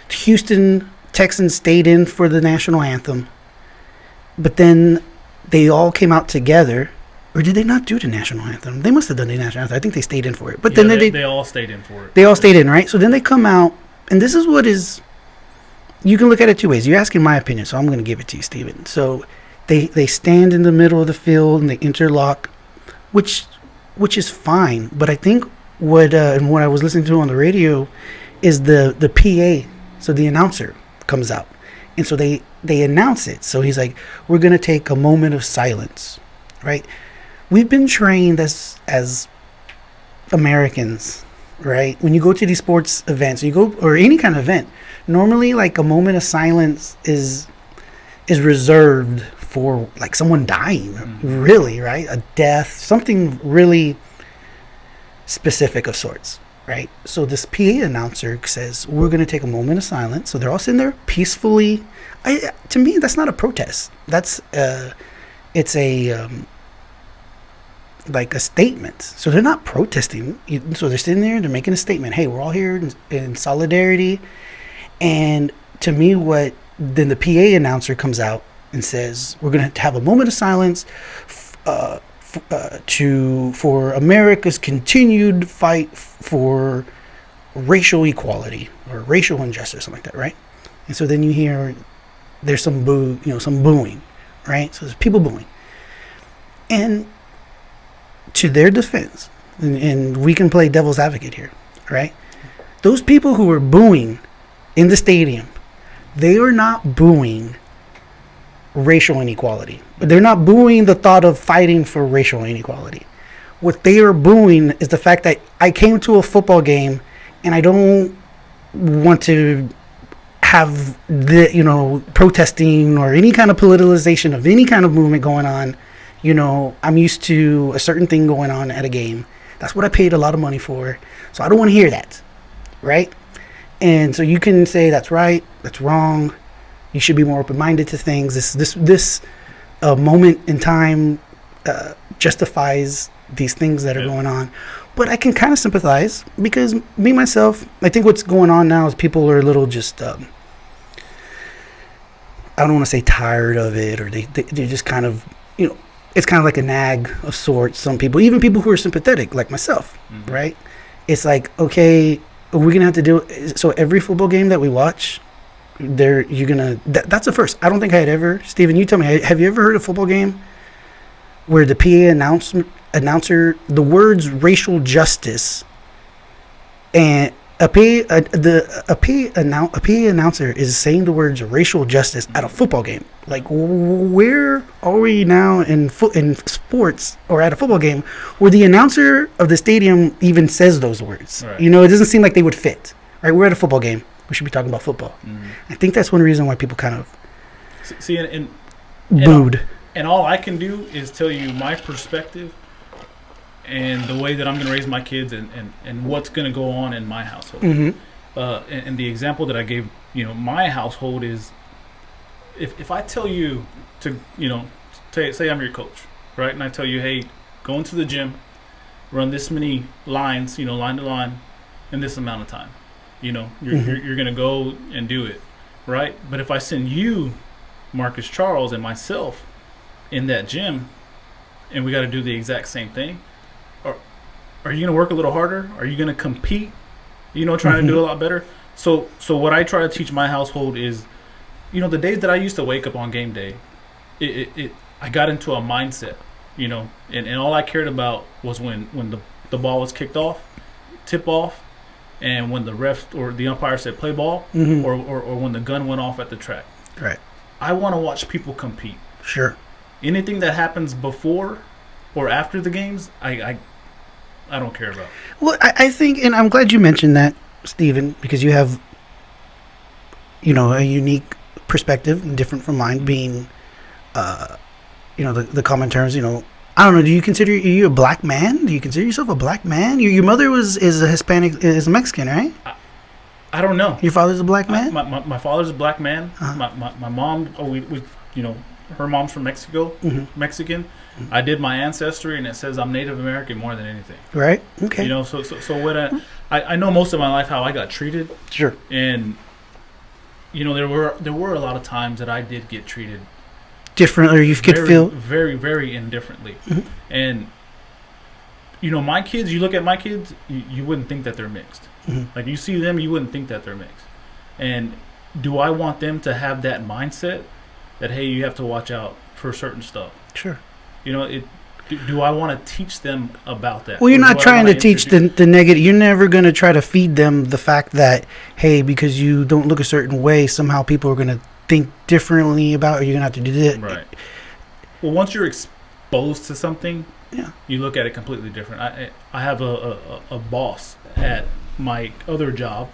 Speaker 1: Houston Texans stayed in for the national anthem, but then they all came out together. Or did they not do the national anthem? They must have done the national anthem. I think they stayed in for it. But then they
Speaker 2: all stayed in for it.
Speaker 1: They all stayed in, right? So then they come out, and this is what is. You can look at it 2 ways. You're asking my opinion, so I'm going to give it to you, Steven. So they stand in the middle of the field and they interlock, which is fine. But I think what I was listening to on the radio is the PA, so the announcer comes out, and so they announce it. So he's like, we're going to take a moment of silence, right? We've been trained as Americans, right? When you go to these sports events, or any kind of event, normally like a moment of silence is reserved for like someone dying, really, right? A death, something really specific of sorts, right? So this PA announcer says, we're going to take a moment of silence. So they're all sitting there peacefully. To me, that's not a protest. It's like a statement. So they're not protesting. So they're sitting there, they're making a statement. Hey, we're all here in solidarity. And to me, then the PA announcer comes out and says, we're going to have a moment of silence for America's continued fight for racial equality or racial injustice, something like that, right? And so then you hear there's some booing, right? So there's people booing. And to their defense, and we can play devil's advocate here, right? Those people who were booing in the stadium, they are not booing racial inequality. But they're not booing the thought of fighting for racial inequality. What they are booing is the fact that I came to a football game and I don't want to have protesting or any kind of politicization of any kind of movement going on. I'm used to a certain thing going on at a game. That's what I paid a lot of money for. So I don't want to hear that, right? And so you can say that's right, that's wrong. You should be more open-minded to things. This moment in time justifies these things that are going on. But I can kind of sympathize because myself, I think what's going on now is people are a little just, I don't want to say tired of it, or they're just kind of, it's kind of like a nag of sorts. Some people, even people who are sympathetic, like myself, right? It's like, okay, we're going to have to do it. So every football game that we watch, that's the first. I don't think I had ever, Steven, you tell me, have you ever heard a football game where the PA announcer, the words racial justice, and a PA announcer is saying the words racial justice at a football game? Like, where are we now in sports or at a football game where the announcer of the stadium even says those words? Right. It doesn't seem like they would fit. Right? We're at a football game. We should be talking about football. I think that's one reason why people kind of booed.
Speaker 2: And all I can do is tell you my perspective and the way that I'm going to raise my kids and what's going to go on in my household. And the example that I gave, my household is if I tell you to, say I'm your coach, right? And I tell you, hey, go into the gym, run this many lines, line to line, in this amount of time. You're going to go and do it, right? But if I send you, Marcus Charles, and myself in that gym, and we got to do the exact same thing, are you going to work a little harder? Are you going to compete? Trying to do a lot better? So what I try to teach my household is, the days that I used to wake up on game day, I got into a mindset, and all I cared about was when the ball was kicked off, tip off, and when the ref or the umpire said play ball, or when the gun went off at the track.
Speaker 1: Right.
Speaker 2: I want to watch people compete.
Speaker 1: Sure.
Speaker 2: Anything that happens before or after the games, I don't care about.
Speaker 1: Well, I think, and I'm glad you mentioned that, Stephen, because you have, a unique perspective, different from mine, being, the common terms, I don't know. Do you consider you a black man? Do you consider yourself a black man? Your mother is a Hispanic, is Mexican, right?
Speaker 2: I don't know.
Speaker 1: Your father's a black man?
Speaker 2: My father's a black man.
Speaker 1: Uh-huh.
Speaker 2: My mom, her mom's from Mexico, Mexican. I did my ancestry, and it says I'm Native American more than anything.
Speaker 1: Right. Okay.
Speaker 2: So when I know most of my life how I got treated.
Speaker 1: Sure.
Speaker 2: And there were a lot of times that I did get treated
Speaker 1: different, or you could feel
Speaker 2: very, very indifferently. And my kids, you look at my kids, you wouldn't think that they're mixed. Like you see them, you wouldn't think that they're mixed. And do I want them to have that mindset that, hey, you have to watch out for certain stuff?
Speaker 1: Sure.
Speaker 2: Do I want to teach them about that?
Speaker 1: Well, you're not trying to teach the negative. You're never going to try to feed them the fact that, hey, because you don't look a certain way, somehow people are going to think differently about it. You're going to have to do that.
Speaker 2: Right. Well, once you're exposed to something,
Speaker 1: yeah,
Speaker 2: you look at it completely different. I have a boss at my other job,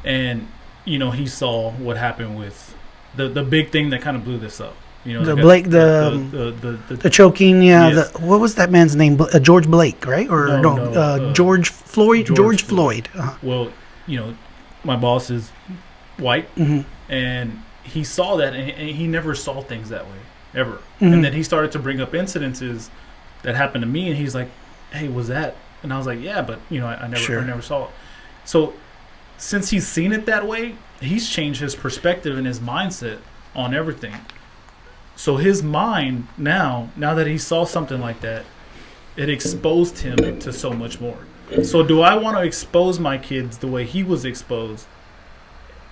Speaker 2: and he saw what happened with the big thing that kind of blew this up.
Speaker 1: The choking, yes. What was that man's name? George Blake, right? Or George Floyd? George Floyd. Uh-huh.
Speaker 2: Well, my boss is white, and he saw that, and he never saw things that way, ever. And then he started to bring up incidences that happened to me, and he's like, hey, was that? And I was like, yeah, but, I never saw it. So since he's seen it that way, he's changed his perspective and his mindset on everything. So his mind now that he saw something like that, it exposed him to so much more. So do I want to expose my kids the way he was exposed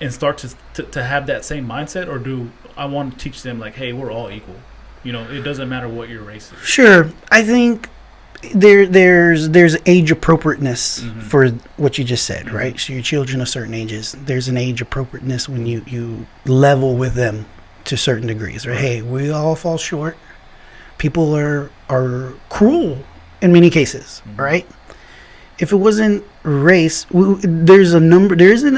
Speaker 2: and start to have that same mindset, or do I want to teach them like, hey, we're all equal? It doesn't matter what your race is.
Speaker 1: Sure. I think there's age appropriateness for what you just said, right? So your children of certain ages, there's an age appropriateness when you level with them to certain degrees, right? Hey, we all fall short. People are cruel in many cases, right? If it wasn't race, there isn't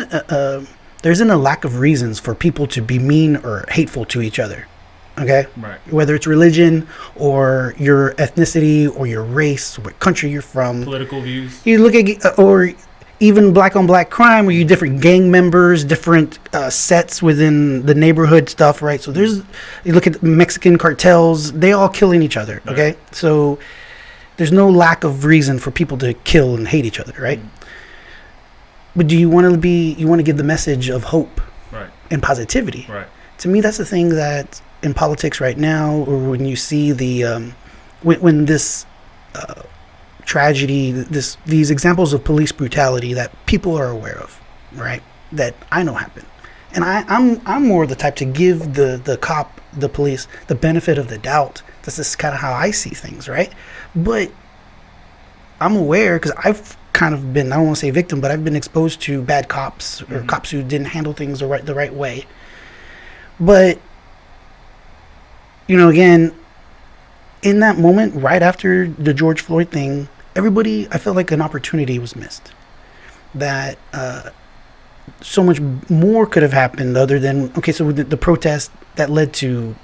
Speaker 1: a lack of reasons for people to be mean or hateful to each other. Okay?
Speaker 2: Right.
Speaker 1: Whether it's religion or your ethnicity or your race, what country you're from.
Speaker 2: Political views.
Speaker 1: You look at, or even black on black crime, where you different gang members, different sets within the neighborhood stuff, right? So you look at Mexican cartels, they all killing each other, okay? Right. So there's no lack of reason for people to kill and hate each other, right? But do you want to give the message of hope,
Speaker 2: right,
Speaker 1: and positivity?
Speaker 2: Right.
Speaker 1: To me, that's the thing that in politics right now, or when you see the when this tragedy, these examples of police brutality that people are aware of, right, that I know happen, and I'm more the type to give the cop, the police, the benefit of the doubt. This is kind of how I see things, right? But I'm aware, because I've kind of been, I don't want to say victim, but I've been exposed to bad cops or cops who didn't handle things the right way. But again, in that moment, right after the George Floyd thing, I felt like an opportunity was missed. That so much more could have happened other than, okay, so the protest that led to,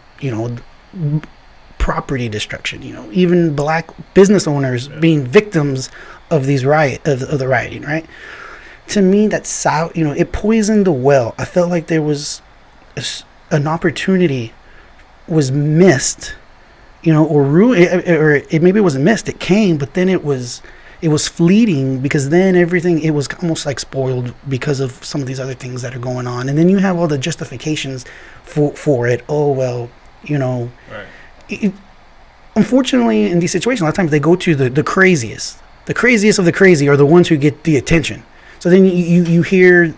Speaker 1: property destruction, even black business owners being victims of these of the rioting, right? To me, that's it poisoned the well. I felt like there was an opportunity was missed, or maybe it wasn't missed. It came, but then it was fleeting, because then everything, it was almost like spoiled because of some of these other things that are going on, and then you have all the justifications for it. Oh well,
Speaker 2: Right.
Speaker 1: Unfortunately, in these situations, a lot of times they go to the craziest of the crazy are the ones who get the attention. So then you hear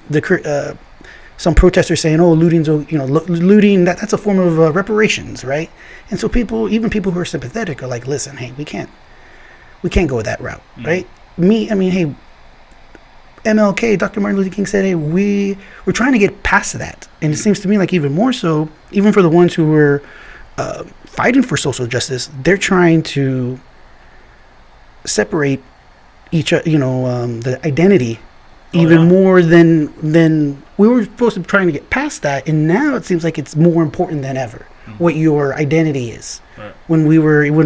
Speaker 1: some protesters saying, "Oh, looting, that's a form of reparations, right?" And so even people who are sympathetic are like, "Listen, hey, we can't go that route, right?" Hey, MLK, Dr. Martin Luther King said, "Hey, we're trying to get past that," and it seems to me like even more so, even for the ones who were fighting for social justice, they're trying to separate the identity even more than we were supposed to be trying to get past that, and now it seems like it's more important than ever what your identity is.
Speaker 2: Right.
Speaker 1: When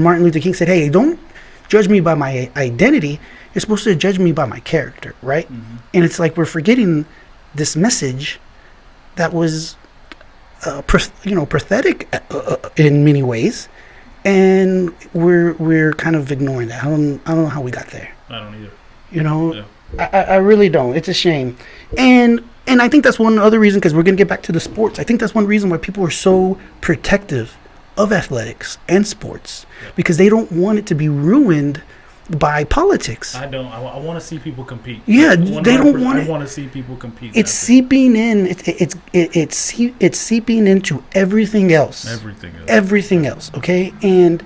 Speaker 1: Martin Luther King said, "Hey, don't judge me by my identity, you're supposed to judge me by my character," right? Mm-hmm. And it's like we're forgetting this message that was pathetic in many ways, and we're kind of ignoring that. I don't know how we got there.
Speaker 2: I don't either.
Speaker 1: Yeah. I really don't. It's a shame, and I think that's one other reason, because we're gonna get back to the sports. I think that's one reason why people are so protective of athletics and sports, because they don't want it to be ruined by politics.
Speaker 2: I don't. I want to see people compete.
Speaker 1: Yeah, they don't want it.
Speaker 2: I want to see people compete.
Speaker 1: It's seeping in. It's seeping into everything else. Everything else. Okay, and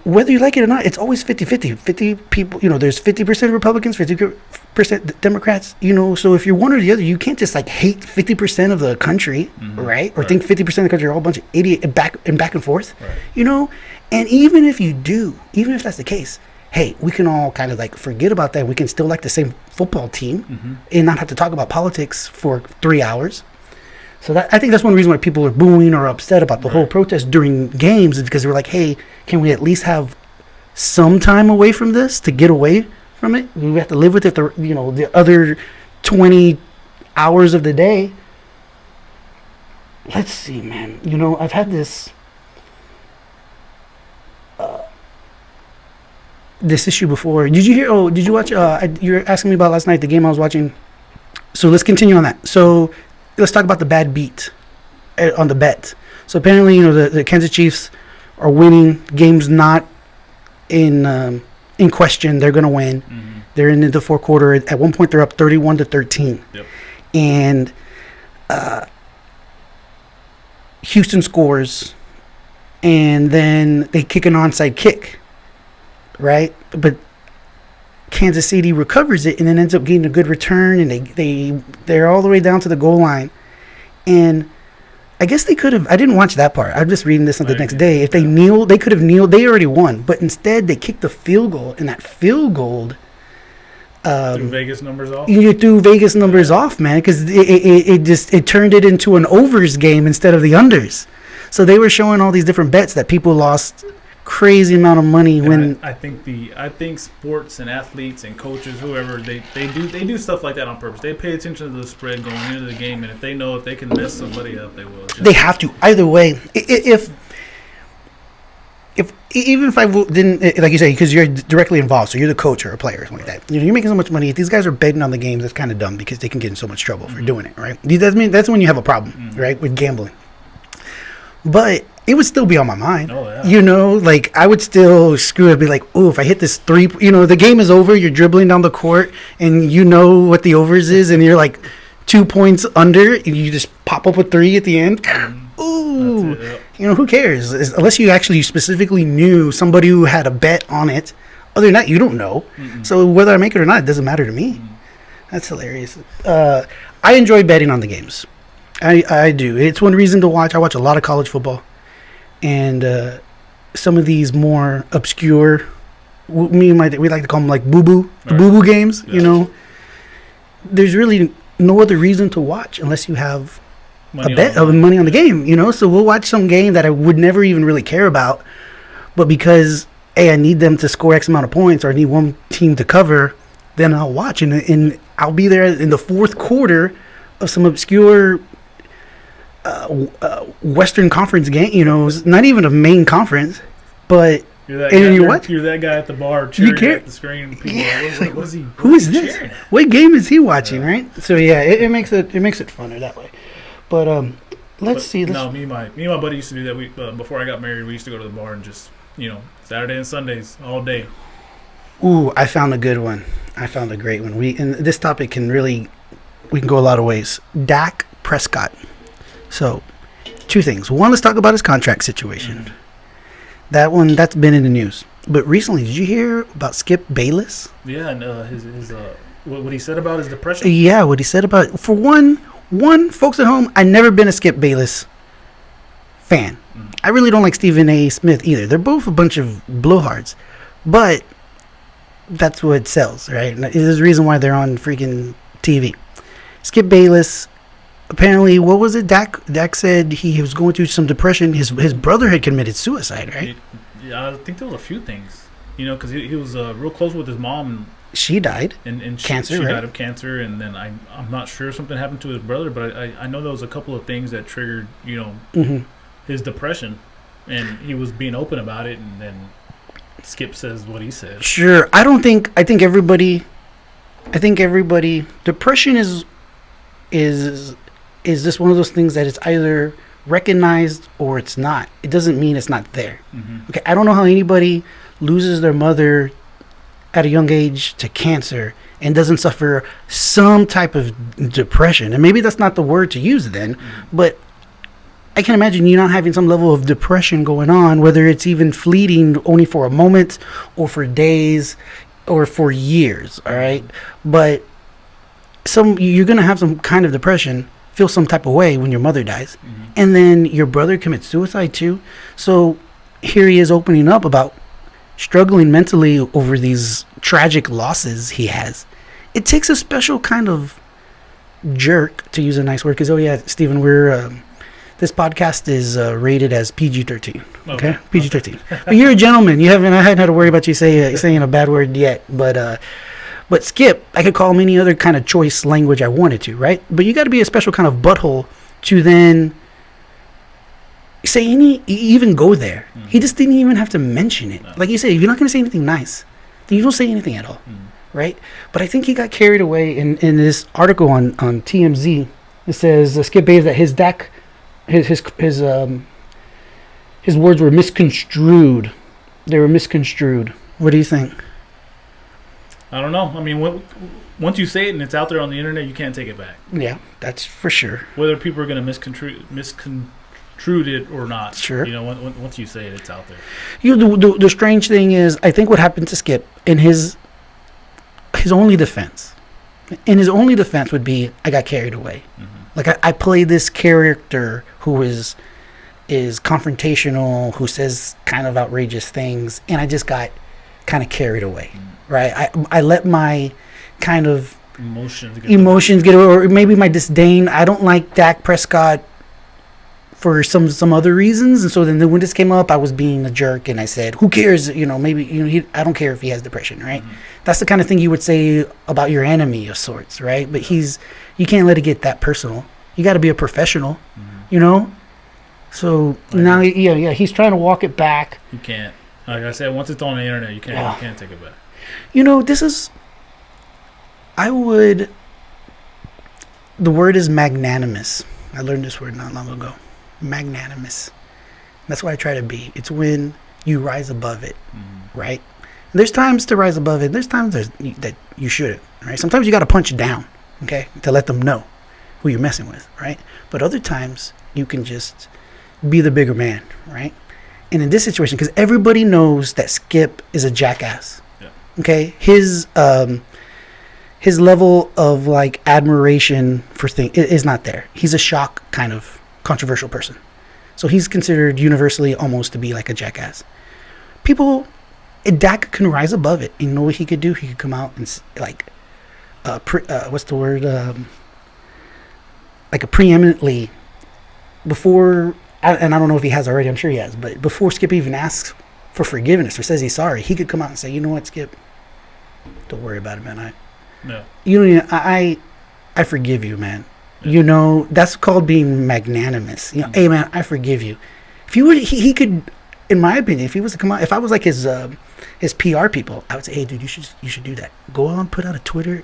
Speaker 1: whether you like it or not, it's always 50-50. 50 people. There's 50% Republicans, 50% Democrats. So if you're one or the other, you can't just hate 50% of the country, right? Or think 50% of the country are all a bunch of idiot and back and forth. Right. And even if that's the case, hey, we can all kind of forget about that. We can still like the same football team and not have to talk about politics for 3 hours. So I think that's one reason why people are booing or upset about the whole protest during games, is because they're like, hey, can we at least have some time away from this to get away from it? We have to live with it the other 20 hours of the day. Let's see, man. I've had this issue before. Did you hear? Did you watch? You were asking me about last night, the game I was watching. So let's continue on that. So let's talk about the bad beat on the bet. So apparently, the Kansas Chiefs are winning. Game's not in question. They're going to win. Mm-hmm. They're in the fourth quarter. At one point, they're up 31-13.
Speaker 2: Yep.
Speaker 1: And Houston scores, and then they kick an onside kick, right? But Kansas City recovers it and then ends up getting a good return, and they're all the way down to the goal line. And I guess they could have. I didn't watch that part. I'm just reading this on the next day. If they kneeled, they could have kneeled. They already won, but instead they kicked the field goal, and that field goal.
Speaker 2: Threw Vegas numbers off.
Speaker 1: You threw Vegas numbers off, man, because it turned it into an overs game instead of the unders. So they were showing all these different bets that people lost crazy amount of money when.
Speaker 2: I think sports and athletes and coaches, whoever, they do stuff like that on purpose. They pay attention to the spread going into the game, and if they know if they can mess somebody up, they will.
Speaker 1: They have to. Either way, even if I didn't, like you say, because you're directly involved, so you're the coach or a player or something like that. You're making so much money. If these guys are betting on the games, that's kind of dumb, because they can get in so much trouble for doing it, right? That's when you have a problem, right, with gambling. But it would still be on my mind.
Speaker 2: Oh, yeah.
Speaker 1: I would still screw it, be like, oh, if I hit this three, the game is over, you're dribbling down the court, and you know what the overs is, and you're 2 points under, and you just pop up a three at the end. Ooh. That's it, yep. Who cares? Unless you actually specifically knew somebody who had a bet on it. Other than that, you don't know. Mm-mm. So whether I make it or not, it doesn't matter to me. Mm-hmm. That's hilarious. I enjoy betting on the games. I do. It's one reason to watch. I watch a lot of college football. And some of these more obscure, we like to call them boo-boo, the boo-boo games,
Speaker 2: yeah.
Speaker 1: There's really no other reason to watch unless you have
Speaker 2: money
Speaker 1: money on the game, So we'll watch some game that I would never even really care about, but because, I need them to score X amount of points, or I need one team to cover, then I'll watch, and I'll be there in the fourth quarter of some obscure Western Conference game. You know, it's not even a main conference, but
Speaker 2: you're that guy at the bar cheering at the screen. People are like, what's he?
Speaker 1: Who is this? What game is he watching? Right. So yeah, it makes it funner that way. But let's see.
Speaker 2: No, me and my buddy used to do that. We before I got married, we used to go to the bar and just Saturday and Sundays all day.
Speaker 1: Ooh, I found a good one. I found a great one. And this topic we can go a lot of ways. Dak Prescott. So, two things. One, let's talk about his contract situation. Mm-hmm. That's been in the news. But recently, did you hear about Skip Bayless?
Speaker 2: Yeah, and his what he said about his depression.
Speaker 1: Yeah, what he said about, for one, folks at home, I've never been a Skip Bayless fan. Mm-hmm. I really don't like Stephen A. Smith either. They're both a bunch of blowhards, but that's what sells, right? There's a reason why they're on freaking TV. Skip Bayless. Apparently, what was it? Dak said he was going through some depression. His brother had committed suicide, right?
Speaker 2: Yeah, I think there was a few things, because he was real close with his mom.
Speaker 1: She died.
Speaker 2: And
Speaker 1: cancer,
Speaker 2: she
Speaker 1: right?
Speaker 2: died of cancer, and then I'm not sure something happened to his brother, but I know there was a couple of things that triggered,
Speaker 1: mm-hmm.
Speaker 2: his depression, and he was being open about it, and then Skip says what he said.
Speaker 1: Sure. I think everybody, depression is just one of those things that it's either recognized or it's not. It doesn't mean it's not there.
Speaker 2: Mm-hmm.
Speaker 1: Okay, I don't know how anybody loses their mother at a young age to cancer and doesn't suffer some type of depression. And maybe that's not the word to use then,
Speaker 2: mm-hmm.
Speaker 1: but I can imagine you not having some level of depression going on, whether it's even fleeting only for a moment or for days or for years, all right? But you're going to have some kind of depression, feel some type of way when your mother dies,
Speaker 2: mm-hmm.
Speaker 1: and then your brother commits suicide too. So here he is opening up about struggling mentally over these tragic losses he has. It takes a special kind of jerk, to use a nice word, because, oh yeah, Stephen, this podcast is rated as PG-13. Okay? PG-13. But you're a gentleman. I hadn't had to worry about you saying a bad word yet, But Skip, I could call him any other kind of choice language I wanted to, right? But you got to be a special kind of butthole to then say even go there.
Speaker 2: Mm-hmm.
Speaker 1: He just didn't even have to mention it.
Speaker 2: No.
Speaker 1: Like you said, if you're not going to say anything nice, then you don't say anything at all, right? But I think he got carried away in this article on TMZ. It says Skip Bayless that his Dak, his words were misconstrued. They were misconstrued. What do you think?
Speaker 2: I don't know. I mean, once you say it and it's out there on the internet, you can't take it back.
Speaker 1: Yeah, that's for sure.
Speaker 2: Whether people are going to misconstrue it or not.
Speaker 1: Sure.
Speaker 2: Once you say it, it's out there.
Speaker 1: The strange thing is, I think what happened to Skip in his only defense, would be, I got carried away.
Speaker 2: Mm-hmm.
Speaker 1: Like I play this character who is confrontational, who says kind of outrageous things, and I just got kind of carried away. Mm-hmm. Right, I let my kind of emotions get away, or maybe my disdain. I don't like Dak Prescott for some other reasons, and so then when this came up, I was being a jerk, and I said, "Who cares?" Maybe I don't care if he has depression, right? Mm-hmm. That's the kind of thing you would say about your enemy of sorts, right? But you can't let it get that personal. You got to be a professional, So now, yeah, he's trying to walk it back.
Speaker 2: You can't. Like I said, once it's on the internet, you can't take it back.
Speaker 1: The word is magnanimous. I learned this word not long ago. Magnanimous. That's what I try to be. It's when you rise above it, right? And there's times to rise above it. There's times that you shouldn't, right? Sometimes you got to punch it down, okay, to let them know who you're messing with, right? But other times you can just be the bigger man, right? And in this situation, because everybody knows that Skip is a jackass. Okay, his level of like admiration for things is not there. He's a shock kind of controversial person, so he's considered universally almost to be like a jackass. Dak can rise above it. You know what he could do? He could come out and what's the word? Like a preeminently before, and I don't know if he has already. I'm sure he has, but before Skip even asks for forgiveness or says he's sorry, he could come out and say, "You know what, Skip? Don't worry about it, man. I forgive you, man. That's called being magnanimous. Hey man, I forgive you. If you would, he could, in my opinion, if he was to come out, if I was like his PR people, I would say, hey dude, you should do that. Go on, put out a Twitter,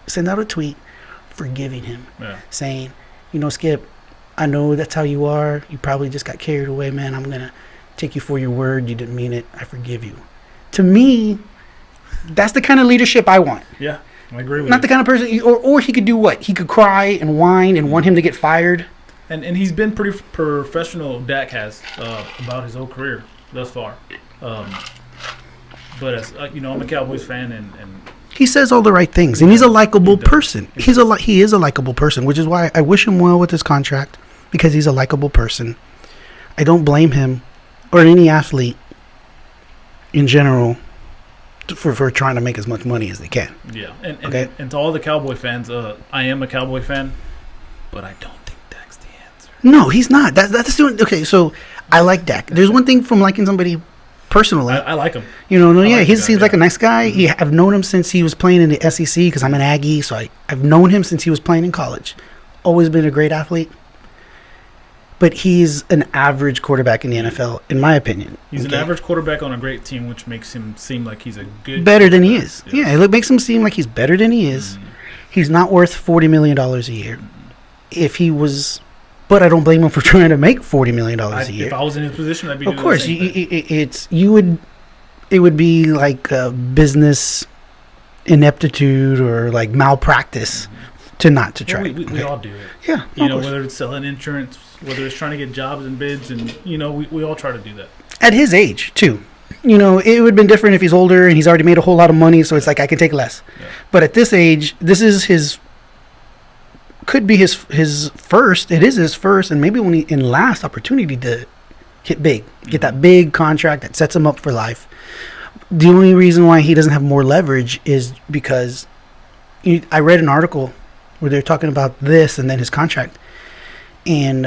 Speaker 1: send out a tweet, forgiving him, saying, Skip, I know that's how you are. You probably just got carried away, man. I'm gonna take you for your word. You didn't mean it. I forgive you. To me, that's the kind of leadership I want.
Speaker 2: Yeah, I agree with you.
Speaker 1: Not the kind of person, or he could do what? He could cry and whine and want him to get fired.
Speaker 2: And he's been pretty professional, Dak has, about his whole career thus far. But as I'm a Cowboys fan, and
Speaker 1: he says all the right things, and he's a likable person. He is a likable person, which is why I wish him well with his contract, because he's a likable person. I don't blame him or any athlete in general for trying to make as much money as they can.
Speaker 2: Yeah, and to all the Cowboy fans, I am a Cowboy fan, but I don't think Dak's the answer.
Speaker 1: No, he's not. That's doing okay. So I like Dak. There's one thing from liking somebody personally.
Speaker 2: I like him.
Speaker 1: He seems like a nice guy. I've known him since he was playing in the SEC because I'm an Aggie, so I've known him since he was playing in college. Always been a great athlete. But he's an average quarterback in the NFL, in my opinion.
Speaker 2: He's an average quarterback on a great team, which makes him seem like he's a good
Speaker 1: better than he is. Yeah, it makes him seem like he's better than he is. He's not worth $40 million a year. If he was, but I don't blame him for trying to make $40 million a year.
Speaker 2: If I was in his position, I'd be doing
Speaker 1: of course.
Speaker 2: The same
Speaker 1: It would be like business ineptitude or like malpractice to try.
Speaker 2: We all do it.
Speaker 1: Yeah,
Speaker 2: whether it's selling insurance, whether it's trying to get jobs and bids, and we all try to do that.
Speaker 1: At his age too, it would have been different if he's older and he's already made a whole lot of money. So it's like I can take less. Yeah. But at this age, this is could be his first. It is his first, and maybe last opportunity to hit big, get that big contract that sets him up for life. The only reason why he doesn't have more leverage is because I read an article where they're talking about this and then his contract, and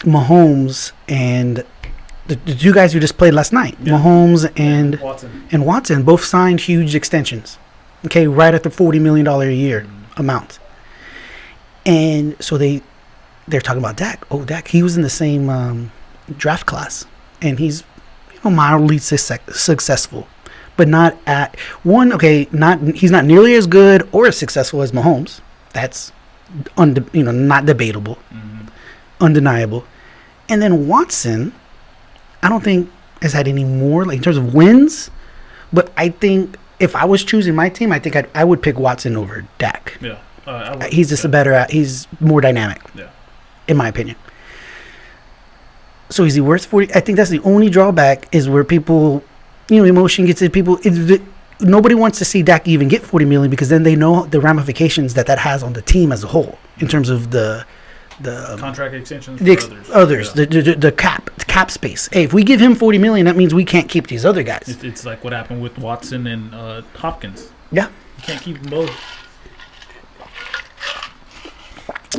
Speaker 1: Mahomes and the two guys who just played last night, Mahomes and Watson, both signed huge extensions. Okay, right at the $40 million a year amount. And so they're talking about Dak. Oh, Dak, he was in the same draft class, and he's mildly successful, but not at one. Okay, he's not nearly as good or as successful as Mahomes. That's not debatable, undeniable. And then Watson, I don't think has had any more in terms of wins, but I think if I was choosing my team, I think I would pick Watson over Dak.
Speaker 2: Yeah.
Speaker 1: He's just he's more dynamic, in my opinion. So is he worth 40? I think that's the only drawback is where people, emotion gets it. Nobody wants to see Dak even get $40 million because then they know the ramifications that has on the team as a whole in terms of the
Speaker 2: contract extensions,
Speaker 1: the cap space. Hey, if we give him $40 million, that means we can't keep these other guys.
Speaker 2: It's like what happened with Watson and Hopkins.
Speaker 1: Yeah,
Speaker 2: you can't keep them both.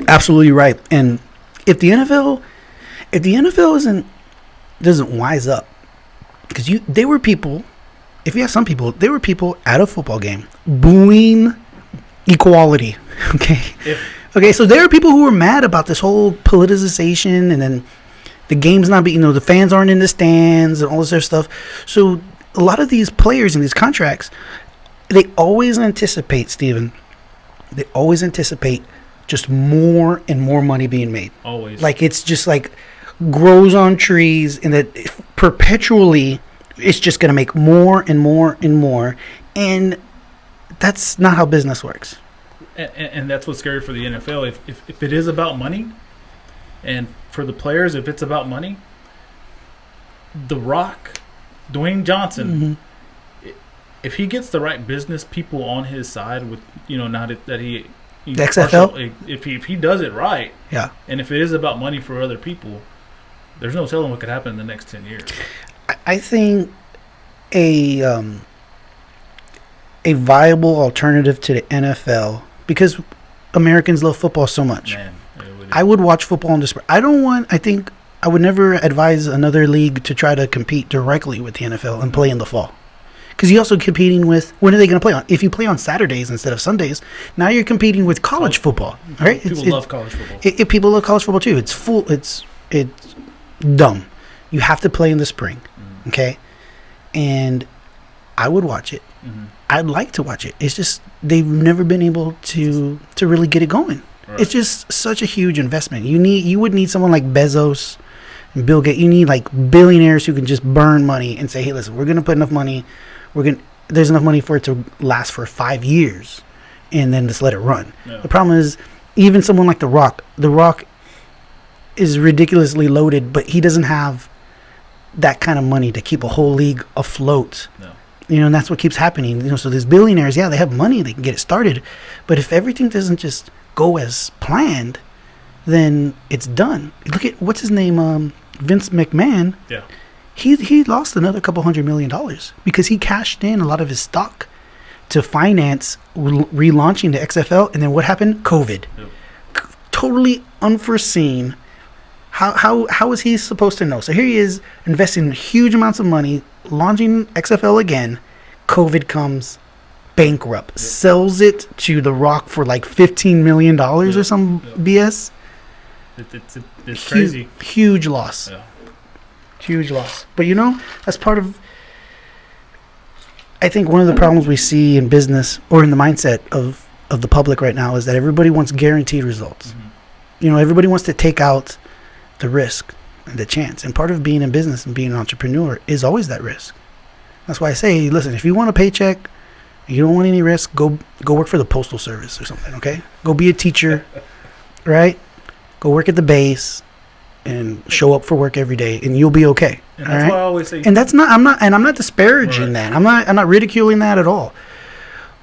Speaker 1: Absolutely right. And if the NFL doesn't wise up, because there were people at a football game booing equality. Okay, so there are people who are mad about this whole politicization, and then the game's not being, the fans aren't in the stands and all this other stuff. So a lot of these players in these contracts, they always anticipate, Steven, just more and more money being made.
Speaker 2: Always.
Speaker 1: Like it's just like grows on trees, and that perpetually it's just going to make more and more and more. And that's not how business works.
Speaker 2: And that's what's scary for the NFL. If it is about money, and for the players, if it's about money, The Rock, Dwayne Johnson, if he gets the right business people on his side with, now that he...
Speaker 1: The XFL?
Speaker 2: If he does it right,
Speaker 1: yeah,
Speaker 2: and if it is about money for other people, there's no telling what could happen in the next 10 years.
Speaker 1: I think a viable alternative to the NFL, because Americans love football so much.
Speaker 2: Man,
Speaker 1: I would watch football on the sport. I would never advise another league to try to compete directly with the NFL and play in the fall, Because you're also competing with, when are they going to play on? If you play on Saturdays instead of Sundays, now you're competing with college football, right?
Speaker 2: People love college football.
Speaker 1: People love college football too. It's dumb. You have to play in the spring, okay? And I would watch it. I'd like to watch it. It's just they've never been able to really get it going. Right. It's just such a huge investment. You would need someone like Bezos and Bill Gates. You need like billionaires who can just burn money and say, "Hey, listen, we're going to put enough money. There's enough money for it to last for 5 years, and then just let it run." Yeah. The problem is, even someone like The Rock. The Rock is ridiculously loaded, but he doesn't have that kind of money to keep a whole league afloat. No. And that's what keeps happening. So these billionaires, they have money, they can get it started. But if everything doesn't just go as planned, then it's done. Look at, what's his name, Vince McMahon. Yeah. He lost another couple $100 million because he cashed in a lot of his stock to finance relaunching the XFL. And then what happened? COVID. Yep. Totally unforeseen. How is he supposed to know? So here he is investing huge amounts of money, launching XFL again. COVID comes, bankrupt, yep. Sells it to The Rock for like $15 million or some BS.
Speaker 2: It's crazy.
Speaker 1: Huge loss. Yeah. Huge loss. But that's part of, I think one of the problems we see in business or in the mindset of the public right now is that everybody wants guaranteed results. Mm-hmm. Everybody wants to take out the risk and the chance. And part of being in business and being an entrepreneur is always that risk. That's why I say, listen, if you want a paycheck, you don't want any risk, go work for the Postal Service or something, okay? Go be a teacher, right? Go work at the base and show up for work every day and you'll be okay.
Speaker 2: And that's why I always say,
Speaker 1: and I'm not disparaging that. I'm not ridiculing that at all.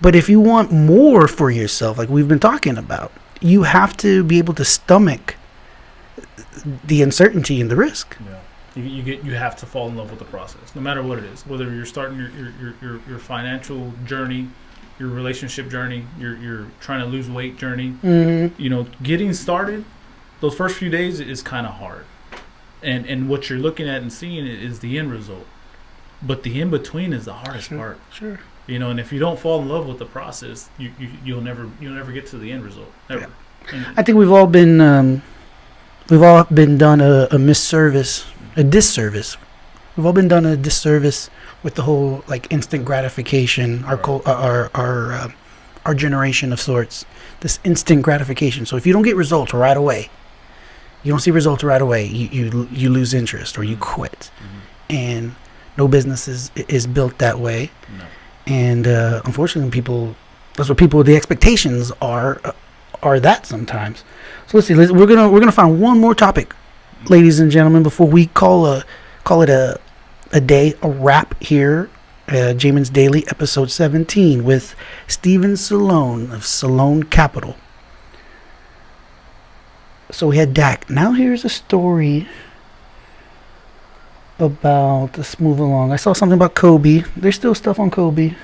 Speaker 1: But if you want more for yourself, like we've been talking about, you have to be able to stomach the uncertainty and the risk.
Speaker 2: Yeah, you have to fall in love with the process, no matter what it is. Whether you're starting your financial journey, your relationship journey, your trying to lose weight journey. Mm-hmm. Getting started, those first few days is kind of hard, and what you're looking at and seeing is the end result. But the in between is the hardest part. Sure. And if you don't fall in love with the process, you'll never get to the end result. Never. Yeah.
Speaker 1: I think we've all been done a disservice. We've all been done a disservice with the whole like instant gratification. Our generation of sorts. This instant gratification. So if you don't get results right away, you lose interest or you quit. Mm-hmm. And no business is built that way. No. And unfortunately, the expectations are that sometimes. So let's see. We're gonna find one more topic, ladies and gentlemen, before we call it a day, a wrap here. Jamin's Daily, episode 17, with Stephen Salone of Salone Capital. So we had Dak. Now here's a story about. Let's move along. I saw something about Kobe. There's still stuff on Kobe.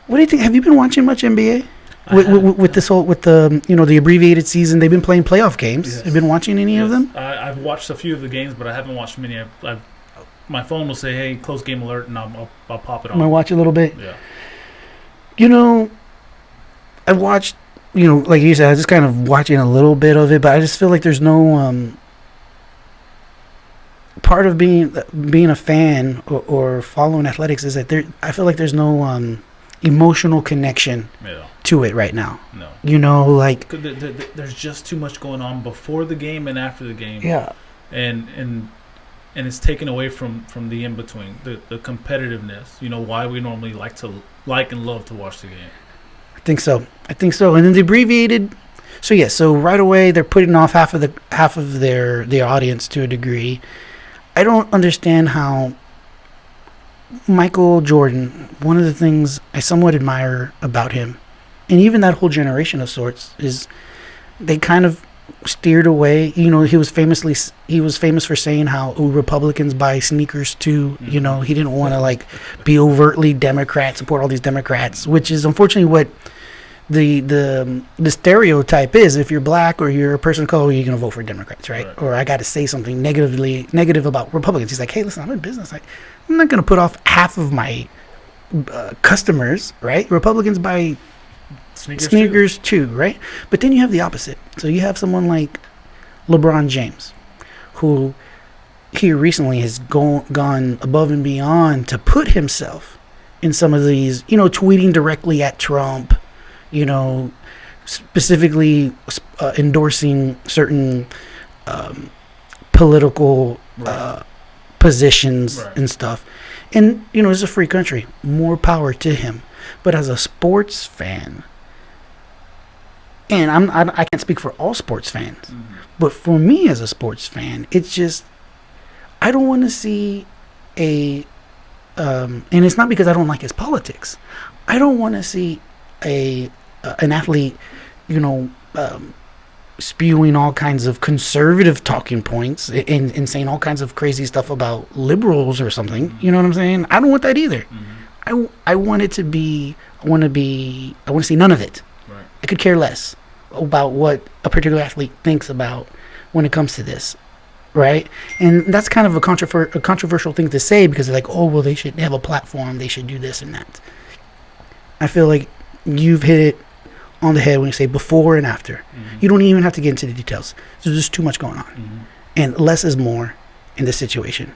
Speaker 1: What do you think? Have you been watching much NBA? With the abbreviated season, they've been playing playoff games. Yes. Have you been watching any of them?
Speaker 2: I've watched a few of the games, but I haven't watched many. My phone will say, "Hey, close game alert," and I'll pop it on.
Speaker 1: I'm gonna watch a little bit.
Speaker 2: Yeah.
Speaker 1: I watched. Like you said, I was just kind of watching a little bit of it, but I just feel like there's no part of being a fan or following athletics is that I feel like there's no emotional connection to it right now. No. Like
Speaker 2: there's just too much going on before the game and after the game.
Speaker 1: Yeah.
Speaker 2: And it's taken away from the in between, the competitiveness. Why we normally like and love to watch the game.
Speaker 1: I think so. And then the abbreviated. So right away they're putting off half of their audience to a degree. I don't understand how Michael Jordan, one of the things I somewhat admire about him, and even that whole generation of sorts, is they kind of steered away. He was famous for saying how Republicans buy sneakers too. Mm-hmm. He didn't want to be overtly Democrat, support all these Democrats, which is unfortunately what the stereotype is. If you're black or you're a person of color, you're going to vote for Democrats, right? Or I got to say something negative about Republicans. He's like, hey, listen, I'm in business. I'm not going to put off half of my customers, right? Republicans buy sneakers too, right? But then you have the opposite. So you have someone like LeBron James, who here recently has gone above and beyond to put himself in some of these, tweeting directly at Trump, specifically endorsing certain political positions and stuff. And, it's a free country. More power to him. But as a sports fan, and I can't speak for all sports fans, but for me as a sports fan, it's just, I don't want to see and it's not because I don't like his politics. I don't want to see an athlete, spewing all kinds of conservative talking points and saying all kinds of crazy stuff about liberals or something. You know what I'm saying? I don't want that either. I want it to be. I want to see none of it. Right. I could care less about what a particular athlete thinks about when it comes to this. Right? And that's kind of a controversial thing to say because they're like, oh, well, they should have a platform. They should do this and that. I feel like you've hit it on the head when you say before and after. You don't even have to get into the details. There's just too much going on. And less is more in this situation.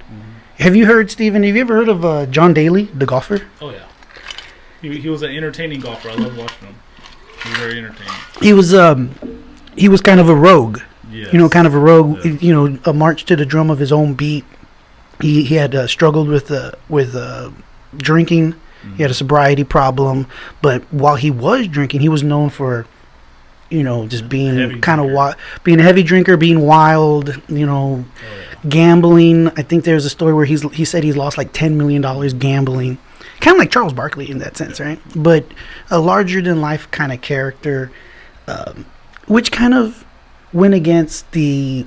Speaker 1: Have you heard, Steven, have you ever heard of John Daly, the golfer?
Speaker 2: Oh, yeah. He was an entertaining golfer. I love watching him. He was very entertaining. He was kind of a rogue. Yes. Kind of a rogue. Yeah. A march to the drum of his own beat. He had struggled with drinking. He had a sobriety problem, but while he was drinking, he was known for, just being kind of being a heavy drinker, being wild, gambling. I think there's a story where he said he's lost like $10 million gambling, kind of like Charles Barkley in that sense, right? But a larger than life kind of character, which kind of went against the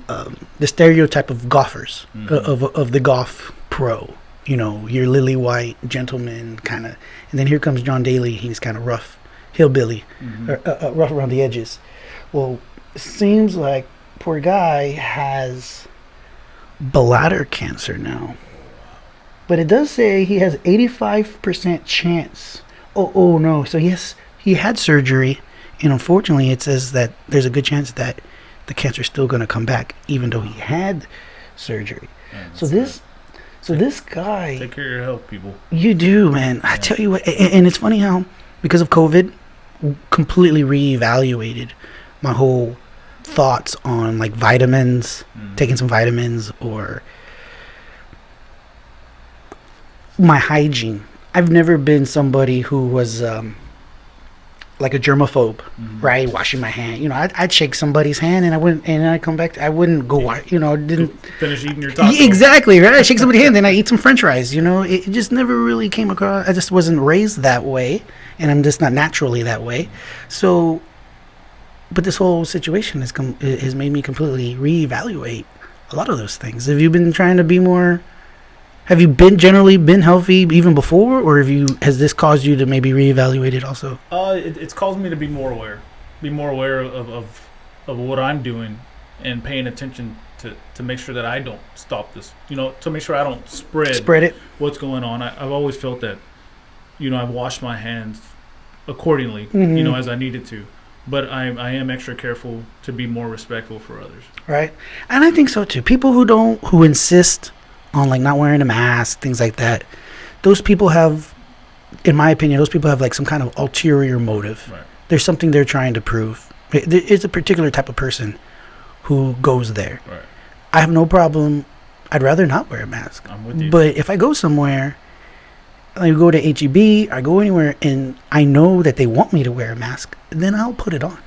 Speaker 2: stereotype of golfers, of the golf pro. Your lily white gentleman kind of, and then here comes John Daly. He's kind of rough, hillbilly, rough around the edges. Well, it seems like poor guy has bladder cancer now, but it does say he has 85% chance. Oh no! So he had surgery, and unfortunately, it says that there's a good chance that the cancer's still going to come back, even though he had surgery. So this guy... Take care of your health, people.
Speaker 1: You do, man. Yeah. I tell you what, and it's funny how, because of COVID, completely reevaluated my whole thoughts on, like, vitamins, taking some vitamins, or my hygiene. I've never been somebody who was... like a germaphobe, right? Washing my hand, I'd shake somebody's hand and I come back. I wouldn't go, didn't
Speaker 2: finish eating your taco.
Speaker 1: Exactly, right? I shake somebody's hand, then I eat some French fries. It just never really came across. I just wasn't raised that way, and I'm just not naturally that way. So, but this whole situation has made me completely reevaluate a lot of those things. Have you been trying to be more? Have you generally been healthy even before, or has this caused you to maybe reevaluate it also?
Speaker 2: It's caused me to be more aware of what I'm doing, and paying attention to make sure that I don't stop this. To make sure I don't spread
Speaker 1: it.
Speaker 2: What's going on. I've always felt that, I've washed my hands accordingly, as I needed to. But I am extra careful to be more respectful for others. Right,
Speaker 1: and I think so too. People who insist on like not wearing a mask, things like that, those people have, in my opinion, like some kind of ulterior motive. Right. There's something they're trying to prove. It's a particular type of person who goes there. Right. I have no problem. I'd rather not wear a mask.
Speaker 2: I'm with you.
Speaker 1: But if I go somewhere, I go to HEB, I go anywhere, and I know that they want me to wear a mask, then I'll put it on.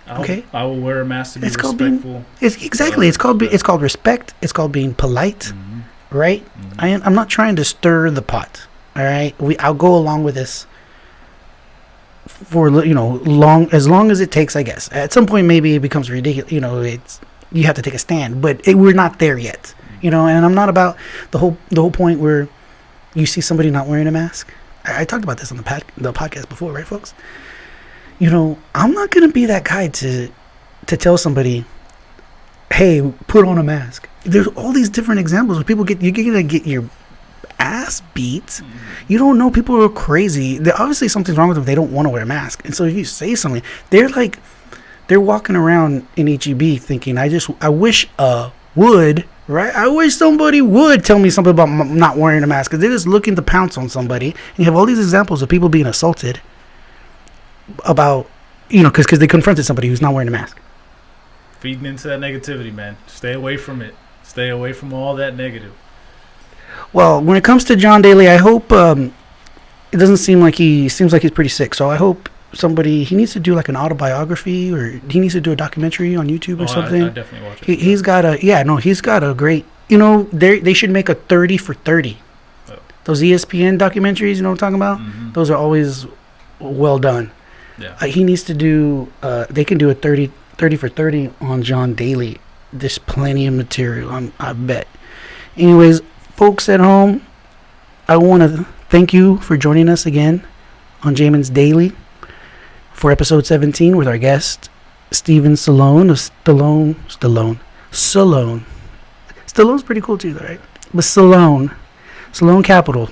Speaker 2: I will wear a mask to be respectful.
Speaker 1: It's called respect. It's called being polite. Right? I'm not trying to stir the pot. All right? I'll go along with this for as long as it takes, I guess. At some point, maybe it becomes ridiculous. You have to take a stand, but we're not there yet. And I'm not about the whole point where you see somebody not wearing a mask. I talked about this on the podcast before, right, folks? I'm not gonna be that guy to tell somebody, hey, put on a mask. There's all these different examples where you're gonna get your ass beat. You don't know, people are crazy. Obviously something's wrong with them. They don't want to wear a mask. And so if you say something, they're walking around in HEB thinking, I wish would, right? I wish somebody would tell me something about not wearing a mask, because they're just looking to pounce on somebody. And you have all these examples of people being assaulted about, because they confronted somebody who's not wearing a mask.
Speaker 2: Feeding into that negativity, man. Stay away from it. Stay away from all that negative.
Speaker 1: Well, when it comes to John Daly, I hope it doesn't seems like he's pretty sick. So I hope he needs to do like an autobiography, or he needs to do a documentary on YouTube or something.
Speaker 2: I definitely watch it.
Speaker 1: He's got a great, they should make a 30 for 30. Oh. Those ESPN documentaries, you know what I'm talking about? Mm-hmm. Those are always well done. Yeah. He needs to do, they can do a 30 for 30 on John Daly. There's plenty of material, I bet. Anyways, folks at home, I want to thank you for joining us again on Jamin's Daily for episode 17 with our guest, Steven Salone of Salone. Stallone's pretty cool too, right? But Salone Capital.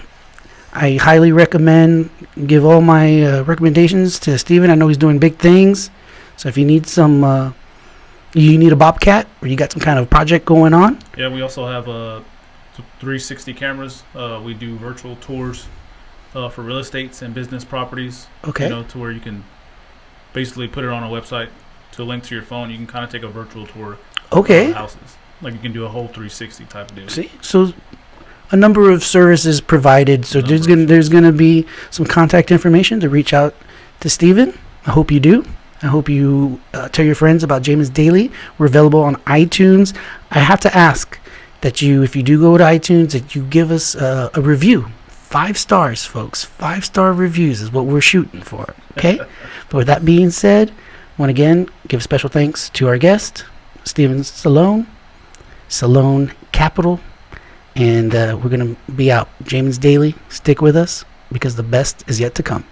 Speaker 1: I highly recommend, give all my recommendations to Steven. I know he's doing big things. So if you need you need a Bobcat, or you got some kind of project going on.
Speaker 2: Yeah, we also have 360 cameras. We do virtual tours for real estates and business properties.
Speaker 1: Okay.
Speaker 2: To where you can basically put it on a website to link to your phone. You can kind of take a virtual tour.
Speaker 1: Okay.
Speaker 2: Of houses. Like you can do a whole 360 type of deal.
Speaker 1: See, so a number of services provided. So there's gonna be some contact information to reach out to Steven. I hope you do. I hope you tell your friends about Jamin's Daily. We're available on iTunes. I have to ask that if you do go to iTunes, that you give us a review. 5 stars, folks. 5-star reviews is what we're shooting for. Okay? But with that being said, I want to again give special thanks to our guest, Steven Salone Capital. And we're going to be out. Jamin's Daily. Stick with us, because the best is yet to come.